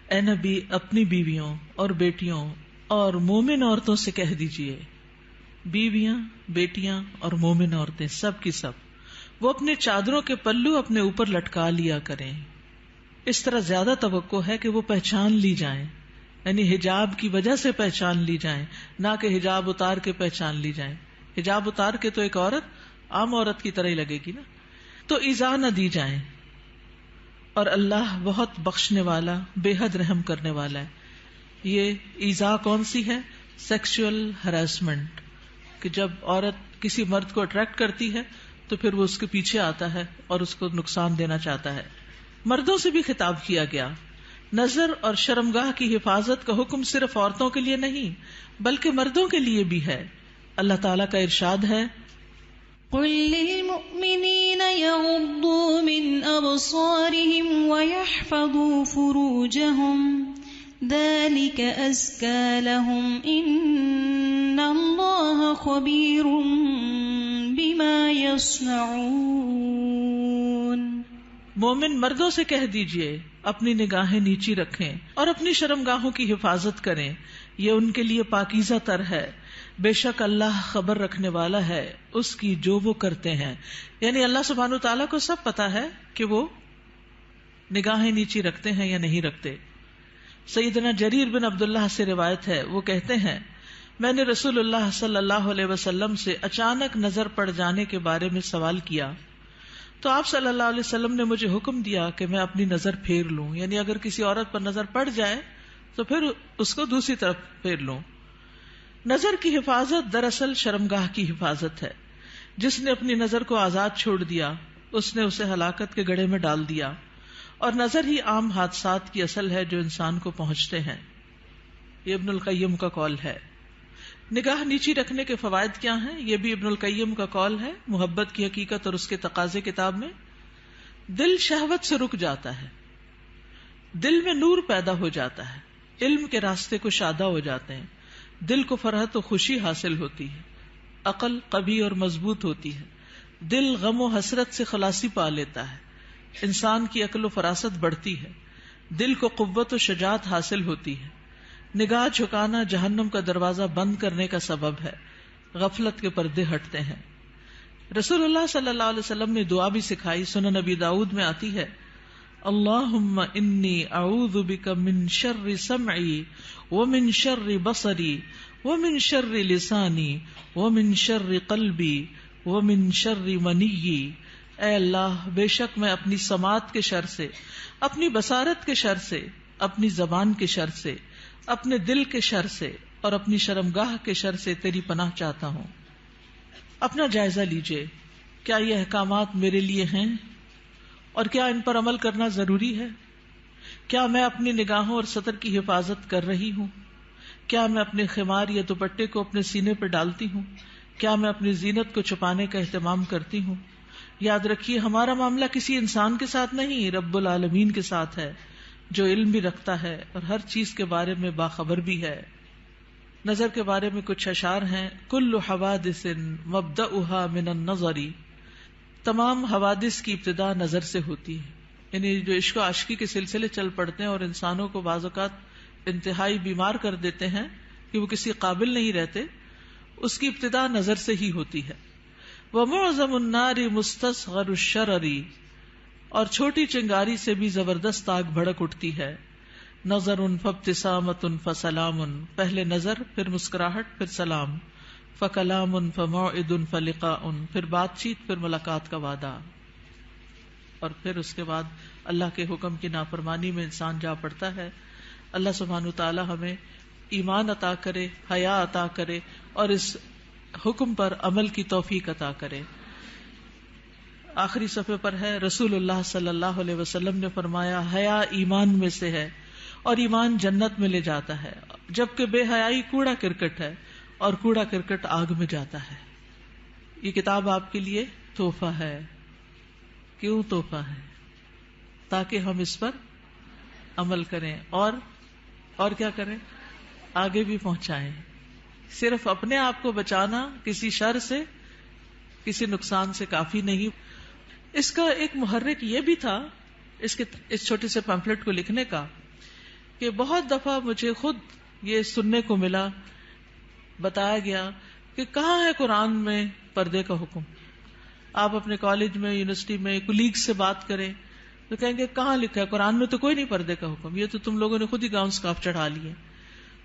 اے نبی اپنی بیویوں اور بیٹیوں اور مومن عورتوں سے کہہ دیجئے، بیویاں، بیٹیاں اور مومن عورتیں سب کی سب وہ اپنے چادروں کے پلو اپنے اوپر لٹکا لیا کریں. اس طرح زیادہ توقع ہے کہ وہ پہچان لی جائیں، یعنی حجاب کی وجہ سے پہچان لی جائیں، نہ کہ حجاب اتار کے پہچان لی جائیں. حجاب اتار کے تو ایک عورت عام عورت کی طرح ہی لگے گی نا. تو ایذا نہ دی جائیں. اور اللہ بہت بخشنے والا، بے حد رحم کرنے والا ہے. یہ ایذا کون سی ہے؟ سیکسول ہراسمنٹ، کہ جب عورت کسی مرد کو اٹریکٹ کرتی ہے تو پھر وہ اس کے پیچھے آتا ہے اور اس کو نقصان دینا چاہتا ہے. مردوں سے بھی خطاب کیا گیا. نظر اور شرمگاہ کی حفاظت کا حکم صرف عورتوں کے لیے نہیں بلکہ مردوں کے لیے بھی ہے. اللہ تعالیٰ کا ارشاد ہے، قل للمؤمنین یغضوا من ابصارهم ویحفظوا فروجهم ذلك ازکی لهم ان اللہ خبیر بما یصنعون. مومن مردوں سے کہہ دیجئے اپنی نگاہیں نیچی رکھیں اور اپنی شرمگاہوں کی حفاظت کریں، یہ ان کے لیے پاکیزہ تر ہے. بے شک اللہ خبر رکھنے والا ہے اس کی جو وہ کرتے ہیں. یعنی اللہ سبحانہ وتعالیٰ کو سب پتا ہے کہ وہ نگاہیں نیچی رکھتے ہیں یا نہیں رکھتے. سیدنا جریر بن عبداللہ سے روایت ہے، وہ کہتے ہیں، میں نے رسول اللہ صلی اللہ علیہ وسلم سے اچانک نظر پڑ جانے کے بارے میں سوال کیا تو آپ صلی اللہ علیہ وسلم نے مجھے حکم دیا کہ میں اپنی نظر پھیر لوں. یعنی اگر کسی عورت پر نظر پڑ جائے تو پھر اس کو دوسری طرف پھیر لوں. نظر کی حفاظت دراصل شرمگاہ کی حفاظت ہے. جس نے اپنی نظر کو آزاد چھوڑ دیا اس نے اسے ہلاکت کے گڑھے میں ڈال دیا، اور نظر ہی عام حادثات کی اصل ہے جو انسان کو پہنچتے ہیں. یہ ابن القیم کا قول ہے. نگاہ نیچی رکھنے کے فوائد کیا ہیں؟ یہ بھی ابن القیم کا قول ہے. محبت کی حقیقت اور اس کے تقاضے کتاب میں، دل شہوت سے رک جاتا ہے، دل میں نور پیدا ہو جاتا ہے، علم کے راستے کو شادہ ہو جاتے ہیں، دل کو فرحت و خوشی حاصل ہوتی ہے، عقل قوی اور مضبوط ہوتی ہے، دل غم و حسرت سے خلاصی پا لیتا ہے، انسان کی عقل و فراست بڑھتی ہے، دل کو قوت و شجاعت حاصل ہوتی ہے. نگاہ جھکانا جہنم کا دروازہ بند کرنے کا سبب ہے، غفلت کے پردے ہٹتے ہیں. رسول اللہ صلی اللہ علیہ وسلم نے دعا بھی سکھائی، سنن نبی داؤد میں آتی ہے، اللہم انی اعوذ بک من شر سمعی ومن شر بصری ومن شر لسانی ومن شر قلبی ومن شر منی. اے اللہ، بے شک میں اپنی سماعت کے شر سے، اپنی بصارت کے شر سے، اپنی زبان کے شر سے، اپنے دل کے شر سے اور اپنی شرمگاہ کے شر سے تیری پناہ چاہتا ہوں. اپنا جائزہ لیجئے، کیا یہ احکامات میرے لیے ہیں اور کیا ان پر عمل کرنا ضروری ہے؟ کیا میں اپنی نگاہوں اور سطر کی حفاظت کر رہی ہوں؟ کیا میں اپنے خمار یا دوپٹے کو اپنے سینے پر ڈالتی ہوں؟ کیا میں اپنی زینت کو چھپانے کا اہتمام کرتی ہوں؟ یاد رکھیے، ہمارا معاملہ کسی انسان کے ساتھ نہیں، رب العالمین کے ساتھ ہے، جو علم بھی رکھتا ہے اور ہر چیز کے بارے میں باخبر بھی ہے. نظر کے بارے میں کچھ اشعار ہیں. کل حوادث مبدأها من النظر، تمام حوادث کی ابتدا نظر سے ہوتی ہے. یعنی جو عشق و عاشقی کے سلسلے چل پڑتے ہیں اور انسانوں کو بعض اوقات انتہائی بیمار کر دیتے ہیں کہ وہ کسی قابل نہیں رہتے، اس کی ابتدا نظر سے ہی ہوتی ہے. وَمُعْظَمُ النَّارِ مُسْتَصْغَرُ الشَّرَرِ، اور چھوٹی چنگاری سے بھی زبردست آگ بھڑک اٹھتی ہے. نظر فابتسامۃ فسلام، پہلے نظر پھر مسکراہٹ پھر سلام. فکلام فموعد فلقاء، پھر بات چیت پھر ملاقات کا وعدہ. اور پھر اس کے بعد اللہ کے حکم کی نافرمانی میں انسان جا پڑتا ہے. اللہ سبحانہ تعالی ہمیں ایمان عطا کرے، حیا عطا کرے اور اس حکم پر عمل کی توفیق عطا کرے. آخری صفحے پر ہے رسول اللہ صلی اللہ علیہ وسلم نے فرمایا حیا ایمان میں سے ہے اور ایمان جنت میں لے جاتا ہے، جبکہ بے حیائی کوڑا کرکٹ ہے اور کوڑا کرکٹ آگ میں جاتا ہے. یہ کتاب آپ کے لیے تحفہ ہے. کیوں تحفہ ہے؟ تاکہ ہم اس پر عمل کریں اور کیا کریں؟ آگے بھی پہنچائیں. صرف اپنے آپ کو بچانا کسی شر سے، کسی نقصان سے کافی نہیں. اس کا ایک محرک یہ بھی تھا اس چھوٹے سے پمفلٹ کو لکھنے کا کہ بہت دفعہ مجھے خود یہ سننے کو ملا، بتایا گیا کہ کہاں ہے قرآن میں پردے کا حکم. آپ اپنے کالج میں، یونیورسٹی میں کولیگ سے بات کریں تو کہیں گے کہاں لکھا ہے قرآن میں تو کوئی نہیں پردے کا حکم، یہ تو تم لوگوں نے خود ہی گاؤن سکارف چڑھا لیے.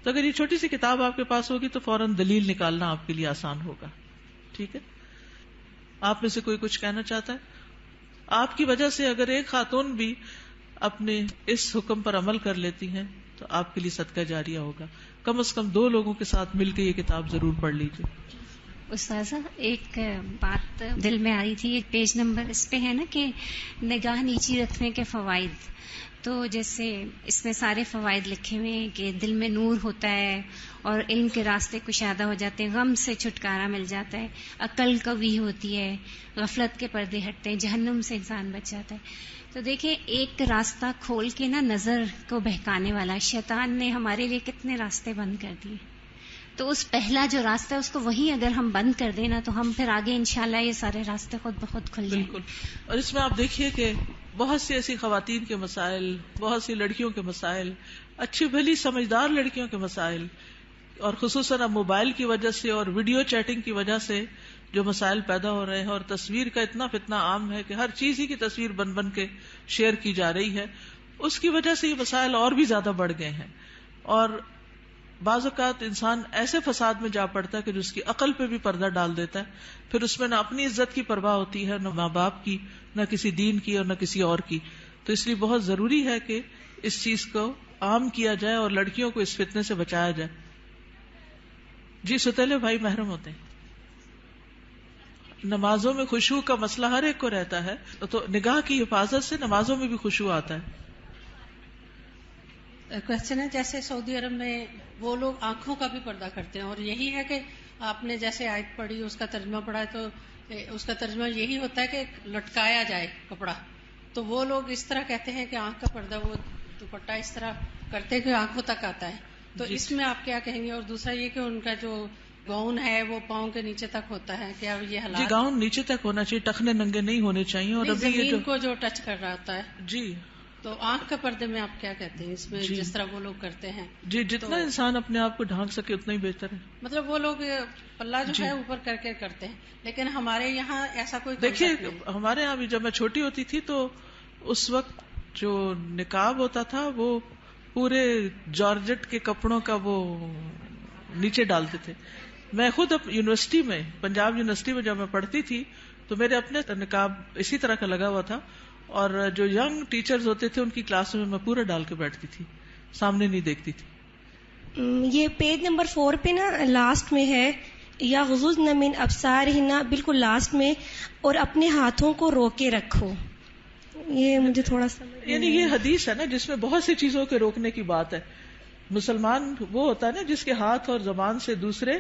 تو اگر یہ چھوٹی سی کتاب آپ کے پاس ہوگی تو فوراً دلیل نکالنا آپ کے لیے آسان ہوگا. ٹھیک ہے، آپ میں سے کوئی کچھ کہنا چاہتا ہے؟ آپ کی وجہ سے اگر ایک خاتون بھی اپنے اس حکم پر عمل کر لیتی ہیں تو آپ کے لیے صدقہ جاریہ ہوگا. کم از کم 2 لوگوں کے ساتھ مل کے یہ کتاب ضرور پڑھ لیجیے. استاذہ ایک بات دل میں آ رہی تھی، ایک پیج نمبر اس پہ ہے نا کہ نگاہ نیچی رکھنے کے فوائد. تو جیسے اس میں سارے فوائد لکھے ہوئے ہیں کہ دل میں نور ہوتا ہے اور علم کے راستے کشادہ ہو جاتے ہیں، غم سے چھٹکارا مل جاتا ہے، عقل قوی ہوتی ہے، غفلت کے پردے ہٹتے ہیں، جہنم سے انسان بچ جاتا ہے. تو دیکھیں ایک راستہ کھول کے نا نظر کو بہکانے والا شیطان نے ہمارے لیے کتنے راستے بند کر دیے. تو اس پہلا جو راستہ ہے اس کو وہی اگر ہم بند کر دیں نا تو ہم پھر آگے انشاءاللہ یہ سارے راستے خود بخود کھل جائیں. بالکل. اور اس میں آپ دیکھیے کہ بہت سی ایسی خواتین کے مسائل، بہت سی لڑکیوں کے مسائل، اچھی بھلی سمجھدار لڑکیوں کے مسائل، اور خصوصاً اب موبائل کی وجہ سے اور ویڈیو چیٹنگ کی وجہ سے جو مسائل پیدا ہو رہے ہیں، اور تصویر کا اتنا فتنہ عام ہے کہ ہر چیز ہی کی تصویر بن بن کے شیئر کی جا رہی ہے، اس کی وجہ سے یہ مسائل اور بھی زیادہ بڑھ گئے ہیں. اور بعض اوقات انسان ایسے فساد میں جا پڑتا ہے کہ جو اس کی عقل پہ بھی پردہ ڈال دیتا ہے، پھر اس میں نہ اپنی عزت کی پرواہ ہوتی ہے، نہ ماں باپ کی، نہ کسی دین کی اور نہ کسی اور کی. تو اس لیے بہت ضروری ہے کہ اس چیز کو عام کیا جائے اور لڑکیوں کو اس فتنے سے بچایا جائے. جی ستیلے بھائی محرم ہوتے ہیں. نمازوں میں خشوع کا مسئلہ ہر ایک کو رہتا ہے، تو نگاہ کی حفاظت سے نمازوں میں بھی خشوع آتا ہے. کوشچن ہے جیسے سعودی عرب میں وہ لوگ آنکھوں کا بھی پردہ کرتے ہیں، اور یہی ہے کہ آپ نے جیسے آیت پڑھی اس کا ترجمہ پڑھا ہے تو اس کا ترجمہ یہی ہوتا ہے کہ لٹکایا جائے کپڑا. تو وہ لوگ اس طرح کہتے ہیں کہ آنکھ کا پردہ وہ دوپٹہ اس طرح کرتے کہ آنکھوں تک آتا ہے. تو اس میں آپ کیا کہیں گے؟ اور دوسرا یہ کہ ان کا جو گاؤن ہے وہ پاؤں کے نیچے تک ہوتا ہے، کیا یہ حالات؟ جی گاؤن نیچے تک ہونا چاہیے، ٹخنے ننگے نہیں ہونے چاہیے. اور ابھی زمین کو جو ٹچ کر رہا ہوتا ہے. جی تو آنکھ کے پردے میں آپ کیا کہتے ہیں اس میں؟ جس طرح وہ لوگ کرتے ہیں، جی جتنا انسان اپنے آپ کو ڈھانک سکے اتنا ہی بہتر ہے. مطلب وہ لوگ پلہ جو ہے اوپر کر کے کرتے ہیں، لیکن ہمارے یہاں ایسا کوئی دیکھیے ہمارے یہاں بھی جب میں چھوٹی ہوتی تھی تو اس وقت جو نقاب ہوتا تھا وہ پورے جارجٹ کے کپڑوں کا وہ نیچے ڈالتے تھے. میں خود یونیورسٹی میں، پنجاب یونیورسٹی میں جب میں پڑھتی تھی تو میرے اپنے نقاب اسی طرح کا لگا ہوا تھا، اور جو ینگ ٹیچرز ہوتے تھے ان کی کلاس میں پورا ڈال کے بیٹھتی تھی، سامنے نہیں دیکھتی تھی. یہ پیج نمبر 4 پہ نا لاسٹ میں ہے یا غضضن من ابصارہن، بالکل لاسٹ میں، اور اپنے ہاتھوں کو روکے رکھو. یہ مجھے تھوڑا سا یعنی یہ حدیث ہے نا جس میں بہت سی چیزوں کے روکنے کی بات ہے. مسلمان وہ ہوتا ہے نا جس کے ہاتھ اور زبان سے دوسرے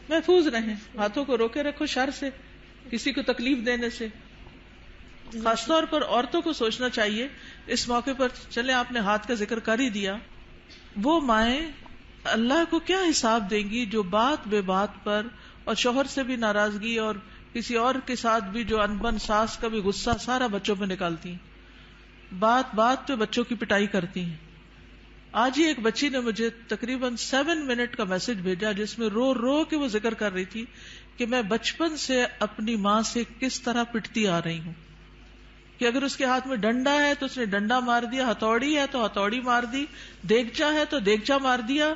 محفوظ رہیں. ہاتھوں کو روکے رکھو شر سے، کسی کو تکلیف دینے سے. خاص طور پر عورتوں کو سوچنا چاہیے اس موقع پر. چلے آپ نے ہاتھ کا ذکر کر ہی دیا، وہ مائیں اللہ کو کیا حساب دیں گی جو بات بے بات پر اور شوہر سے بھی ناراضگی اور کسی اور کے ساتھ بھی جو انبن ساس کا بھی غصہ سارا بچوں پہ نکالتی ہیں، بات بات پہ بچوں کی پٹائی کرتی ہیں. آج ہی ایک بچی نے مجھے تقریباً 7 منٹ کا میسج بھیجا جس میں رو رو کے وہ ذکر کر رہی تھی کہ میں بچپن سے اپنی ماں سے کس طرح پٹتی آ رہی ہوں، کہ اگر اس کے ہاتھ میں ڈنڈا ہے تو اس نے ڈنڈا مار دیا، ہتھوڑی ہے تو ہتھوڑی مار دی، دیگچا ہے تو دیگچا مار دیا،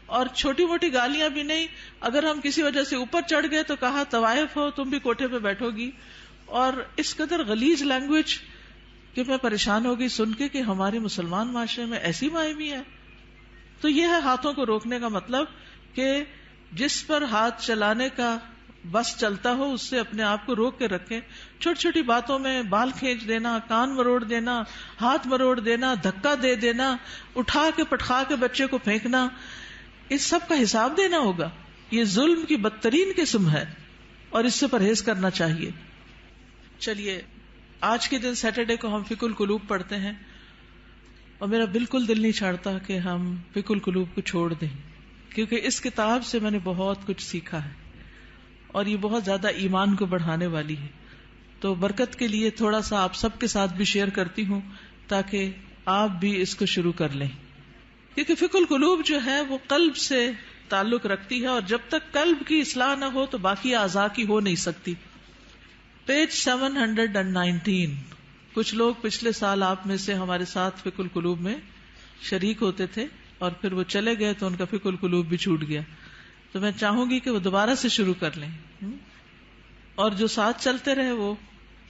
اور چھوٹی موٹی گالیاں بھی نہیں. اگر ہم کسی وجہ سے اوپر چڑھ گئے تو کہا طوائف ہو، تم بھی کوٹھے پہ بیٹھو گی. اور اس قدر غلیظ لینگویج کہ میں پریشان ہو گئی سن کے کہ ہمارے مسلمان معاشرے میں ایسی مائیں بھی ہیں. تو یہ ہے ہاتھوں کو روکنے کا مطلب کہ جس پر ہاتھ چلانے کا بس چلتا ہو اس سے اپنے آپ کو روک کے رکھیں. چھوٹی چھوٹی باتوں میں بال کھینچ دینا، کان مروڑ دینا، ہاتھ مروڑ دینا، دھکا دے دینا، اٹھا کے پٹخا کے بچے کو پھینکنا، اس سب کا حساب دینا ہوگا. یہ ظلم کی بدترین قسم ہے اور اس سے پرہیز کرنا چاہیے. چلیے آج کے دن سیٹرڈے کو ہم فقہ القلوب پڑھتے ہیں اور میرا بالکل دل نہیں چاہتا کہ ہم فقہ القلوب کو چھوڑ دیں، کیونکہ اس کتاب سے میں نے بہت کچھ سیکھا ہے اور یہ بہت زیادہ ایمان کو بڑھانے والی ہے. تو برکت کے لیے تھوڑا سا آپ سب کے ساتھ بھی شیئر کرتی ہوں تاکہ آپ بھی اس کو شروع کر لیں، کیونکہ فقہ القلوب جو ہے وہ قلب سے تعلق رکھتی ہے اور جب تک قلب کی اصلاح نہ ہو تو باقی اعضاء کی ہو نہیں سکتی. پیج 719. کچھ لوگ پچھلے سال آپ میں سے ہمارے ساتھ فقہ القلوب میں شریک ہوتے تھے اور پھر وہ چلے گئے تو ان کا فقہ القلوب بھی چھوٹ گیا. تو میں چاہوں گی کہ وہ دوبارہ سے شروع کر لیں، اور جو ساتھ چلتے رہے وہ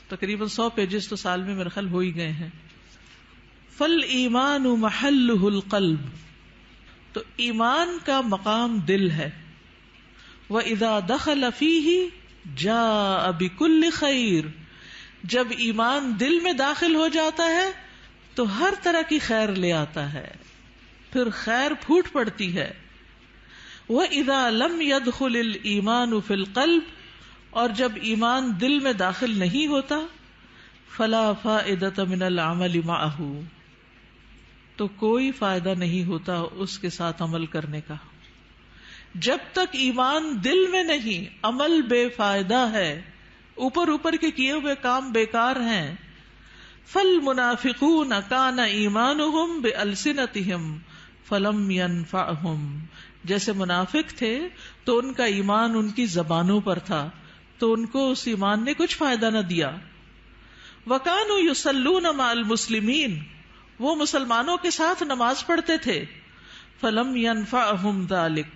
تقریباً 100 پیجز تو سال میں میرے خیال ہو ہی گئے ہیں. فالایمان محلہ القلب، تو ایمان کا مقام دل ہے. وَإِذَا دَخَلَ فِيهِ جَاءَ بِكُلِّ خَيْرٍ، جب ایمان دل میں داخل ہو جاتا ہے تو ہر طرح کی خیر لے آتا ہے، پھر خیر پھوٹ پڑتی ہے. وَإِذَا لَمْ يَدْخُلِ الْإِيمَانُ فِي الْقَلْبِ، اور جب ایمان دل میں داخل نہیں ہوتا فَلَا فَائِدَةَ مِنَ الْعَمَلِ مَعَهُ، تو کوئی فائدہ نہیں ہوتا اس کے ساتھ عمل کرنے کا. جب تک ایمان دل میں نہیں عمل بے فائدہ ہے، اوپر اوپر کے کیے ہوئے کام بیکار ہیں. فالمنافقون کان ایمانہم بألسنتہم فلم ینفعہم، جیسے منافق تھے تو ان کا ایمان ان کی زبانوں پر تھا تو ان کو اس ایمان نے کچھ فائدہ نہ دیا. وکانوا یصلون مع المسلمین، وہ مسلمانوں کے ساتھ نماز پڑھتے تھے. فلم ینفعہم ذلک،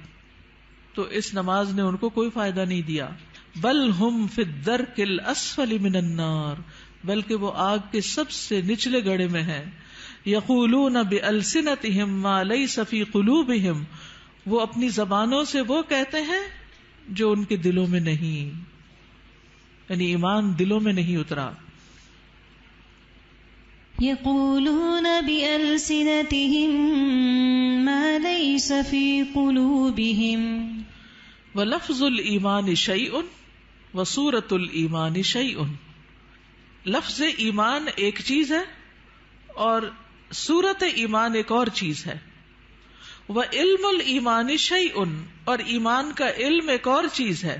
تو اس نماز نے ان کو کوئی فائدہ نہیں دیا. بل ہم فی الدرک الاسفل من النار، بلکہ وہ آگ کے سب سے نچلے گڑھے میں ہیں. یقولون بألسنتہم ما لیس فی قلوبہم، وہ اپنی زبانوں سے وہ کہتے ہیں جو ان کے دلوں میں نہیں، یعنی ایمان دلوں میں نہیں اترا. یقولون بألسنتہم ما لیس فی قلوبہم وَلَفْظُ الْإِيمَانِ شَيْءٌ وَصُورَةُ الْإِيمَانِ شَيْءٌ، لفظ ایمان ایک چیز ہے اور صورت ایمان ایک اور چیز ہے. وَعِلْمُ الْإِيمَانِ شَيْءٌ، اور ایمان کا علم ایک اور چیز ہے.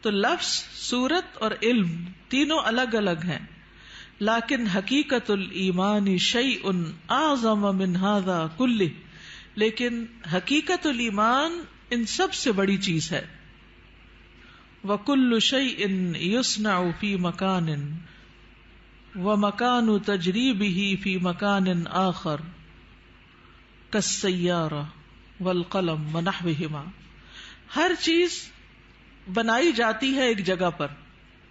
تو لفظ، صورت اور علم تینوں الگ الگ ہیں، لیکن حقیقت الایمان شیء اعظم من ھذا کلہ، لیکن حقیقت الایمان ان سب سے بڑی چیز ہے. وَكُلُّ شَيْءٍ يُصْنَعُ فِي مَكَانٍ وَمَكَانُ تَجْرِيبِهِ فِي مَكَانٍ آخر كَالسَّيَّارَةِ وَالْقَلَمِ وَنَحْوِهِمَا، ہر چیز بنائی جاتی ہے ایک جگہ پر،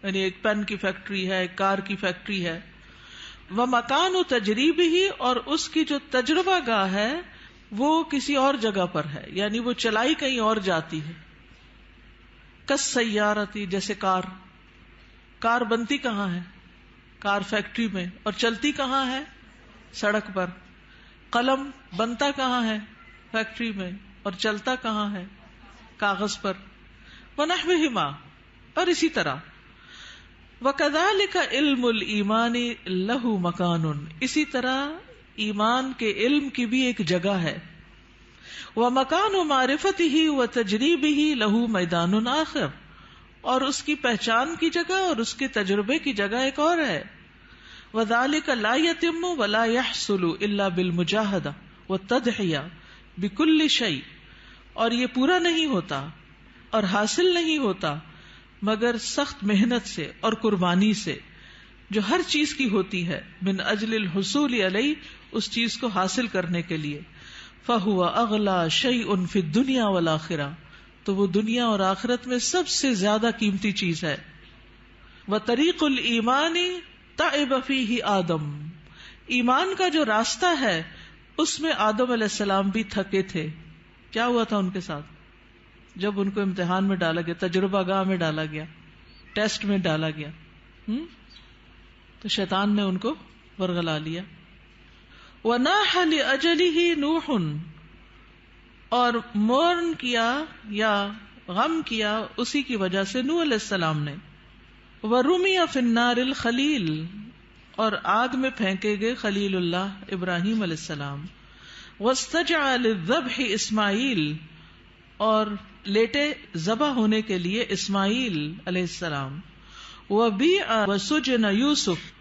یعنی ایک پین کی فیکٹری ہے، ایک کار کی فیکٹری ہے. وَمَكَانُ تَجْرِيبِهِ، اور اس کی جو تجربہ گاہ ہے وہ کسی اور جگہ پر ہے، یعنی وہ چلائی کہیں اور جاتی ہے. کَالسَّيَّارَةِ، جیسے کار بنتی کہاں ہے؟ کار فیکٹری میں، اور چلتی کہاں ہے؟ سڑک پر. قلم بنتا کہاں ہے؟ فیکٹری میں، اور چلتا کہاں ہے؟ کاغذ پر. وَنَحْوِهِمَا، اور اسی طرح. وَكَذَلِكَ عِلْمُ الْإِيمَانِ لَهُ مَكَانٌ، اسی طرح ایمان کے علم کی بھی ایک جگہ ہے. ومکان معرفته وتجریبه له میدان آخر، اور اس کی پہچان کی جگہ اور اس کے تجربے کی جگہ ایک اور ہے. وذلك لا يتم ولا يحصل الا بالمجاهدة والتضحية بكل شيء، اور یہ پورا نہیں ہوتا اور حاصل نہیں ہوتا مگر سخت محنت سے اور قربانی سے، جو ہر چیز کی ہوتی ہے، من اجل الحصول علیہ، اس چیز کو حاصل کرنے کے لیے. فہو اغلی شیء فی الدنیا والآخرہ، تو وہ دنیا اور آخرت میں سب سے زیادہ قیمتی چیز ہے. وطریق الایمان تعب فیہ آدم، ایمان کا جو راستہ ہے اس میں آدم علیہ السلام بھی تھکے تھے. کیا ہوا تھا ان کے ساتھ؟ جب ان کو امتحان میں ڈالا گیا، تجربہ گاہ میں ڈالا گیا، ٹیسٹ میں ڈالا گیا، تو شیطان نے ان کو ورغلا لیا. وَنَاحَ لِأَجَلِهِ نُوحٌ، اور مورن کیا یا غم کیا اسی کی وجہ سے نوح علیہ السلام نے. وَرُمِيَ فِي النَّارِ الْخَلِيلِ، اور آگ میں پھینکے گئے خلیل اللہ ابراہیم علیہ السلام. وَاسْتَجْعَ لِلذَّبْحِ اسماعیل، اور لیٹے ذبح ہونے کے لیے اسماعیل علیہ السلام. وَبِيعَ وَسُجِنَ یوسف،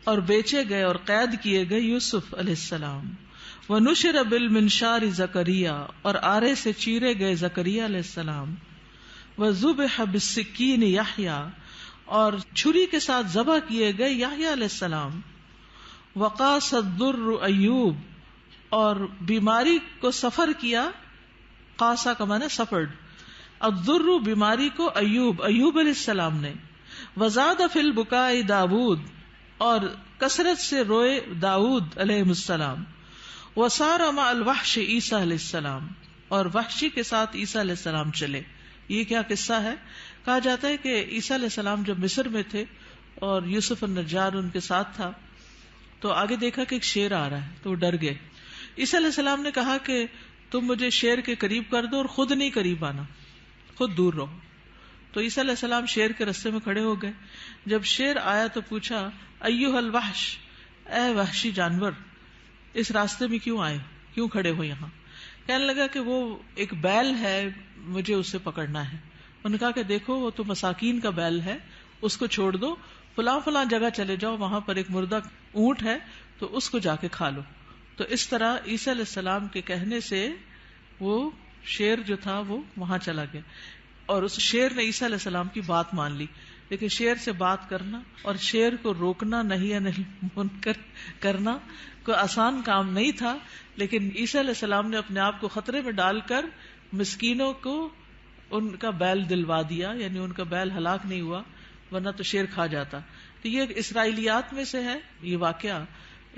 اور بیچے گئے اور قید کیے گئے یوسف علیہ السلام. وَنُشِرَ بِالْمِنشَارِ زکریا، اور آرے سے چیرے گئے زکریا علیہ السلام. وَذُبِحَ بِالسِّكِّينِ یحییٰ، اور چھری کے ساتھ ذبح کیے گئے یحییٰ علیہ السلام. وَقَاسَ الضُّرُّ ایوب، اور بیماری کو سفر کیا، قاسا کا معنی سفرڈ، الضر بیماری کو ایوب علیہ السلام نے. وزاد فی البکاء داود، اور کثرت سے روئے داود علیہ السلام. وسار مع الوحش عیسیٰ علیہ السلام، اور وحشی کے ساتھ عیسیٰ علیہ السلام چلے. یہ کیا قصہ ہے؟ کہا جاتا ہے کہ عیسیٰ علیہ السلام جب مصر میں تھے اور یوسف النجار ان کے ساتھ تھا، تو آگے دیکھا کہ ایک شیر آ رہا ہے تو وہ ڈر گئے. عیسیٰ علیہ السلام نے کہا کہ تم مجھے شیر کے قریب کر دو اور خود نہیں قریب آنا، خود دور رہو. تو عیسیٰ علیہ السلام شیر کے رستے میں کھڑے ہو گئے. جب شیر آیا تو پوچھا ایھا الوحش، اے وحشی جانور، اس راستے میں کیوں آئے، کیوں کھڑے ہو یہاں؟ کہنے لگا کہ وہ ایک بیل ہے، مجھے اسے پکڑنا ہے. انہوں نے کہا کہ دیکھو وہ تو مساکین کا بیل ہے، اس کو چھوڑ دو، فلاں فلاں جگہ چلے جاؤ، وہاں پر ایک مردہ اونٹ ہے تو اس کو جا کے کھا لو. تو اس طرح عیسیٰ علیہ السلام کے کہنے سے وہ شیر جو تھا وہ وہاں چلا گیا، اور اس شیر نے عیسیٰ علیہ السلام کی بات مان لی. لیکن شیر سے بات کرنا اور شیر کو روکنا نہیں منکر کرنا کوئی آسان کام نہیں تھا. لیکن عیسیٰ علیہ السلام نے اپنے آپ کو خطرے میں ڈال کر مسکینوں کو ان کا بیل دلوا دیا، یعنی ان کا بیل ہلاک نہیں ہوا، ورنہ تو شیر کھا جاتا. تو یہ اسرائیلیات میں سے ہے یہ واقعہ.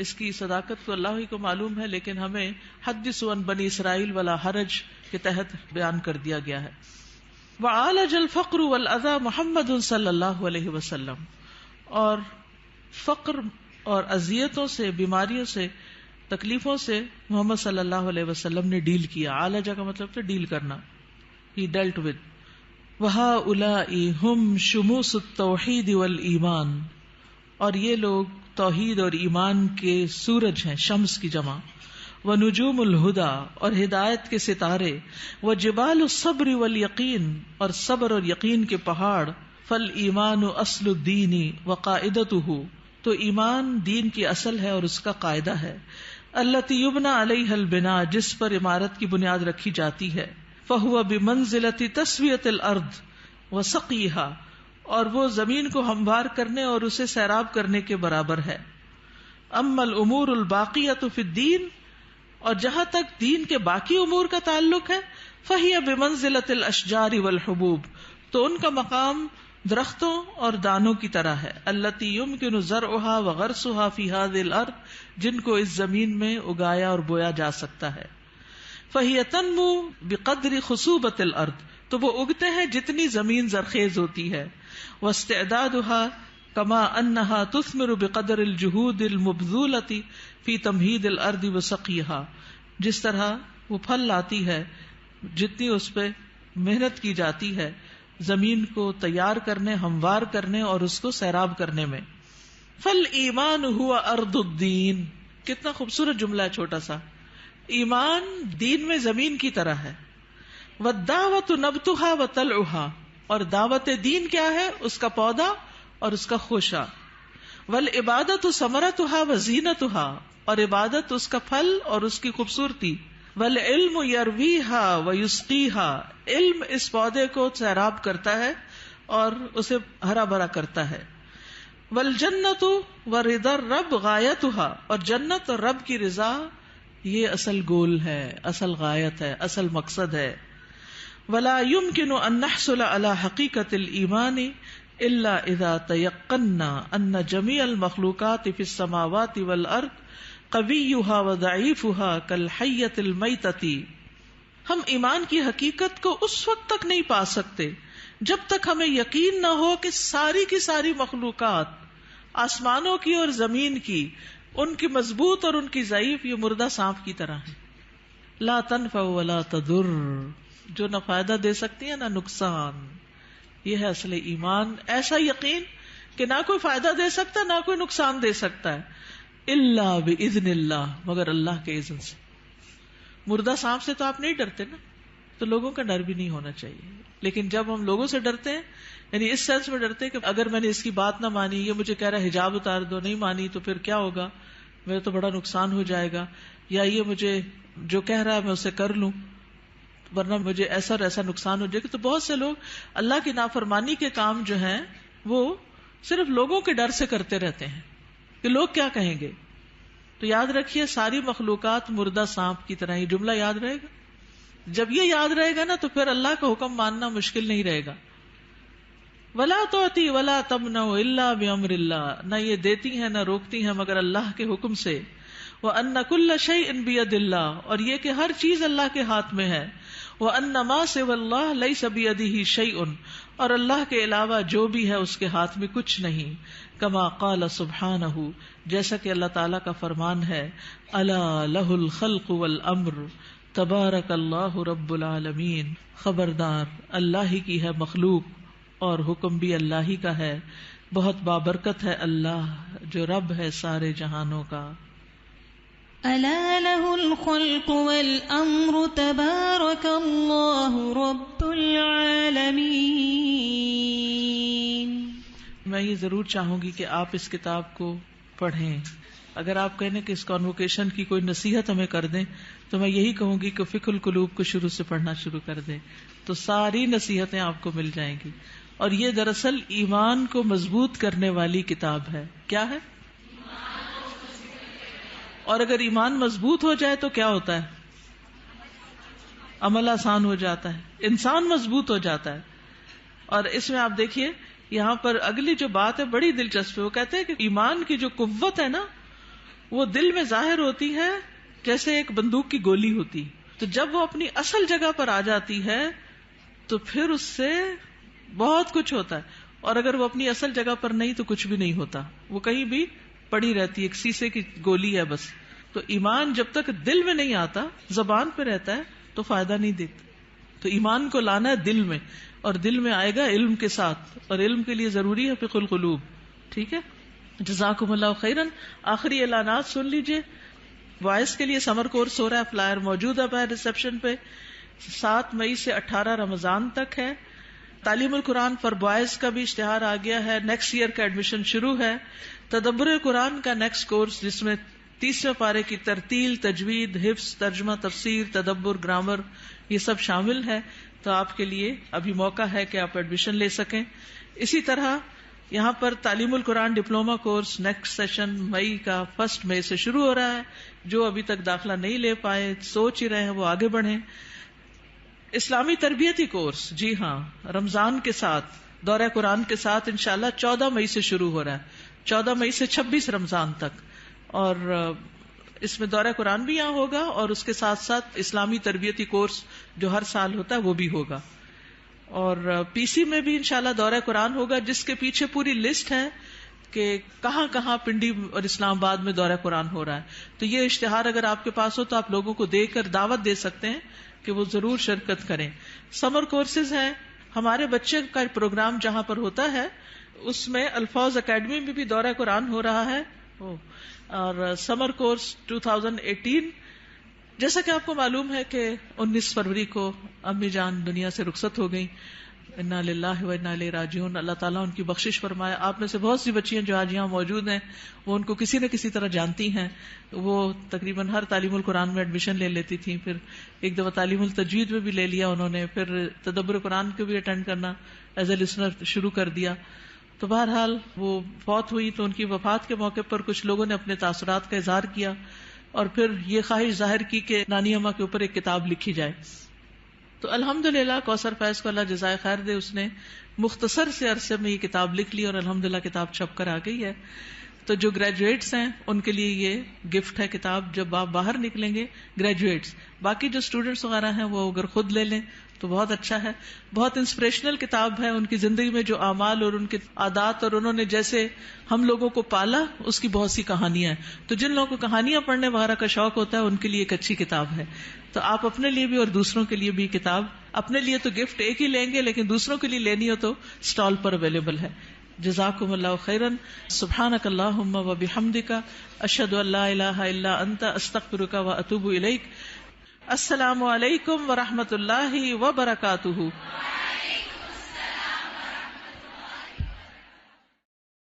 اس کی صداقت تو اللہ ہی کو معلوم ہے، لیکن ہمیں حدث عن بنی اسرائیل ولا حرج کے تحت بیان کر دیا گیا ہے. وعالج الفقر والاذى محمد صلی اللہ علیہ وسلم، اور فقر اور اذیتوں سے، بیماریوں سے، تکلیفوں سے محمد صلی اللہ علیہ وسلم نے ڈیل کیا. عالجہ کا مطلب ہے ڈیل کرنا. He dealt with. وَهَؤُلَاءِ هُمْ شُمُوسُ التَّوْحِيدِ وَالْإِيمَانِ، اور یہ لوگ توحید اور ایمان کے سورج ہیں، شمس کی جمع. وَنُجُومُ الْهُدَى، اور ہدایت کے ستارے. وَجِبَالُ الصَّبْرِ وَالْيَقِينِ، اور صبر اور یقین کے پہاڑ. فَالْإِيمَانُ أَصْلُ الدِّينِ وَقَاعِدَتُهُ، تو ایمان دین کی اصل ہے اور اس کا قاعدہ ہے. الَّتِي يُبْنَى عَلَيْهَا الْبِنَاءُ، جس پر عمارت کی بنیاد رکھی جاتی ہے. فَهُوَ بِمَنزِلَةِ تَسْوِيَةِ الْأَرْضِ وَسَقْيِهَا، اور وہ زمین کو ہموار کرنے اور اسے سیراب کرنے کے برابر ہے. اما الامور الباقیۃ فی الدین، اور جہاں تک دین کے باقی امور کا تعلق ہے، فہی بمنزلۃ الاشجار والحبوب، تو ان کا مقام درختوں اور دانوں کی طرح ہے. التی یمکن زرعها وغرسها فی هذه الارض، جن کو اس زمین میں اگایا اور بویا جا سکتا ہے. فہی تنمو بقدر خصوبۃ الارض، تو وہ اگتے ہیں جتنی زمین زرخیز ہوتی ہے. واستعدادها كما انها تثمر بقدر الجهود المبذولة في تمهيد الارض وسقيها، جس طرح وہ پھل لاتی ہے جتنی اس پہ محنت کی جاتی ہے زمین کو تیار کرنے، ہموار کرنے اور اس کو سیراب کرنے میں. فالایمان هو ارض الدین، کتنا خوبصورت جملہ ہے چھوٹا سا، ایمان دین میں زمین کی طرح ہے. والدعوۃ نبتها وطلعها، اور دعوت دین کیا ہے؟ اس کا پودا اور اس کا خوشہ. والعبادۃ ثمرتها وزینتها، اور عبادت اس کا پھل اور اس کی خوبصورتی. والعلم یرویها ویسقیها، علم اس پودے کو سیراب کرتا ہے اور اسے ہرا بھرا کرتا ہے. والجنۃ ورضا الرب غایتها، اور جنت اور رب کی رضا یہ اصل گول ہے، اصل غایت ہے، اصل مقصد ہے. ولا يمكن ان نحصل على حقيقة الإيمان الا اذا تيقنا ان جميع المخلوقات في السماوات والارض قويها وضعيفها كالحية الميتة. ہم ایمان کی حقیقت کو اس وقت تک نہیں پا سکتے جب تک ہمیں یقین نہ ہو کہ ساری کی ساری مخلوقات، آسمانوں کی اور زمین کی، ان کی مضبوط اور ان کی ضعیف یہ مردہ سانپ کی طرح ہے. لا تنفع ولا تضر، جو نہ فائدہ دے سکتی ہے نہ نقصان. یہ ہے اصل ایمان، ایسا یقین کہ نہ کوئی فائدہ دے سکتا نہ کوئی نقصان دے سکتا ہے. الا باذن اللہ، مگر اللہ کے اذن سے. مردہ سانپ سے تو آپ نہیں ڈرتے نا، تو لوگوں کا ڈر بھی نہیں ہونا چاہیے. لیکن جب ہم لوگوں سے ڈرتے ہیں، یعنی اس سینس میں ڈرتے کہ اگر میں نے اس کی بات نہ مانی، یہ مجھے کہہ رہا ہے حجاب اتار دو، نہیں مانی تو پھر کیا ہوگا، میرا تو بڑا نقصان ہو جائے گا، یا یہ مجھے جو کہہ رہا ہے میں اسے کر لوں ورنہ مجھے ایسا اور ایسا نقصان ہو جائے گا. تو بہت سے لوگ اللہ کی نافرمانی کے کام جو ہیں وہ صرف لوگوں کے ڈر سے کرتے رہتے ہیں کہ لوگ کیا کہیں گے. تو یاد رکھیے ساری مخلوقات مردہ سانپ کی طرح. یہ جملہ یاد رہے گا. جب یہ یاد رہے گا نا تو پھر اللہ کا حکم ماننا مشکل نہیں رہے گا. ولا تعطی ولا تمنع الا بامر اللہ، نہ یہ دیتی ہیں نہ روکتی ہیں مگر اللہ کے حکم سے. وان کل شیء بید اللہ، اور یہ کہ ہر چیز اللہ کے ہاتھ میں ہے. وان ما سوى اللہ لیس بیدہ شیء، اور اللہ کے علاوہ جو بھی ہے اس کے ہاتھ میں کچھ نہیں. کما قال سبحانہ، جیسا کہ اللہ تعالیٰ کا فرمان ہے، الا لہ الخلق والامر تبارک اللہ رب العالمین. خبردار اللہ ہی کی ہے مخلوق اور حکم بھی اللہ ہی کا ہے. بہت بابرکت ہے اللہ جو رب ہے سارے جہانوں کا. ألا له الخلق والأمر تبارك الله رب العالمين. میں یہ ضرور چاہوں گی کہ آپ اس کتاب کو پڑھیں. اگر آپ کہنے کہ اس کانوکیشن کی کوئی نصیحت ہمیں کر دیں تو میں یہی کہوں گی کہ فقہ القلوب کو شروع سے پڑھنا شروع کر دیں تو ساری نصیحتیں آپ کو مل جائیں گی. اور یہ دراصل ایمان کو مضبوط کرنے والی کتاب ہے. کیا ہے؟ اور اگر ایمان مضبوط ہو جائے تو کیا ہوتا ہے؟ عمل آسان ہو جاتا ہے، انسان مضبوط ہو جاتا ہے. اور اس میں آپ دیکھیے یہاں پر اگلی جو بات ہے بڑی دلچسپ ہے. وہ کہتے ہیں کہ ایمان کی جو قوت ہے نا وہ دل میں ظاہر ہوتی ہے جیسے ایک بندوق کی گولی ہوتی. تو جب وہ اپنی اصل جگہ پر آ جاتی ہے تو پھر اس سے بہت کچھ ہوتا ہے. اور اگر وہ اپنی اصل جگہ پر نہیں تو کچھ بھی نہیں ہوتا، وہ کہیں بھی پڑی رہتی ہے، ایک سیسے کی گولی ہے بس. تو ایمان جب تک دل میں نہیں آتا، زبان پہ رہتا ہے تو فائدہ نہیں دیتا. تو ایمان کو لانا ہے دل میں، اور دل میں آئے گا علم کے ساتھ، اور علم کے لیے ضروری ہے فقہ القلوب. ٹھیک ہے، جزاکم اللہ خیرن. آخری اعلانات سن لیجئے. بوائز کے لیے سمر کورس ہو رہا ہے، فلائر موجود ہے ریسپشن پہ. 7 مئی سے 18 رمضان تک ہے. تعلیم القرآن فار بوائز کا بھی اشتہار آ گیا ہے. نیکسٹ ایئر کا ایڈمیشن شروع ہے. تدبر قرآن کا نیکسٹ کورس جس میں 30ویں پارے کی ترتیل، تجوید، حفظ، ترجمہ، تفسیر، تدبر، گرامر یہ سب شامل ہے. تو آپ کے لیے ابھی موقع ہے کہ آپ ایڈمیشن لے سکیں. اسی طرح یہاں پر تعلیم القرآن ڈپلوما کورس نیکسٹ سیشن مئی کا 1 مئی سے شروع ہو رہا ہے. جو ابھی تک داخلہ نہیں لے پائے، سوچ ہی رہے ہیں، وہ آگے بڑھیں. اسلامی تربیتی کورس، جی ہاں، رمضان کے ساتھ دورہ قرآن کے ساتھ انشاءاللہ 14 مئی سے شروع ہو رہا ہے، 14 مئی سے 26 رمضان تک. اور اس میں دورہ قرآن بھی یہاں ہوگا اور اس کے ساتھ ساتھ اسلامی تربیتی کورس جو ہر سال ہوتا ہے وہ بھی ہوگا. اور پی سی میں بھی انشاءاللہ دورہ قرآن ہوگا جس کے پیچھے پوری لسٹ ہے کہ کہاں کہاں پنڈی اور اسلام آباد میں دورہ قرآن ہو رہا ہے. تو یہ اشتہار اگر آپ کے پاس ہو تو آپ لوگوں کو دے کر دعوت دے سکتے ہیں کہ وہ ضرور شرکت کریں. سمر کورسز ہیں. ہمارے بچے کا پروگرام جہاں پر ہوتا ہے اس میں الفاظ اکیڈمی میں بھی دورہ قرآن ہو رہا ہے. اور سمر کورس 2018 جیسا کہ آپ کو معلوم ہے کہ 19 فروری کو امی جان دنیا سے رخصت ہو گئی. انا للہ و انا الیہ راجعون. اللہ تعالیٰ ان کی بخشش فرمائے. آپ میں سے بہت سی بچیاں جو آج یہاں موجود ہیں وہ ان کو کسی نہ کسی طرح جانتی ہیں. وہ تقریباً ہر تعلیم القرآن میں ایڈمیشن لے لیتی تھیں، پھر ایک دفعہ تعلیم التجوید میں بھی لے لیا انہوں نے، پھر تدبر قرآن کو بھی اٹینڈ کرنا ایز اے لسنر شروع کر دیا. تو بہرحال وہ فوت ہوئی تو ان کی وفات کے موقع پر کچھ لوگوں نے اپنے تاثرات کا اظہار کیا اور پھر یہ خواہش ظاہر کی کہ نانی اماں کے اوپر ایک کتاب لکھی جائے. تو الحمدللہ کوثر فیض کو اللہ جزائے خیر دے، اس نے مختصر سے عرصے میں یہ کتاب لکھ لی اور الحمدللہ کتاب چھپ کر آ گئی ہے. تو جو گریجویٹس ہیں ان کے لیے یہ گفٹ ہے کتاب. جب آپ باہر نکلیں گے گریجویٹس، باقی جو اسٹوڈینٹس وغیرہ ہیں وہ اگر خود لے لیں تو بہت اچھا ہے. بہت انسپریشنل کتاب ہے. ان کی زندگی میں جو اعمال اور ان کے عادات اور انہوں نے جیسے ہم لوگوں کو پالا اس کی بہت سی کہانیاں ہیں. تو جن لوگوں کو کہانیاں پڑھنے وغیرہ کا شوق ہوتا ہے ان کے لیے ایک اچھی کتاب ہے. تو آپ اپنے لیے بھی اور دوسروں کے لیے بھی کتاب، اپنے لیے تو گفٹ ایک ہی لیں گے لیکن دوسروں کے لیے لینی ہو تو اسٹال پر اویلیبل ہے. جزاکم اللہ خیرا. سبحانک اللہم و بحمدک، اشہد ان لا الہ الا انت، استغفرک و اتوب الیک. السلام علیکم ورحمۃ اللہ وبرکاتہ.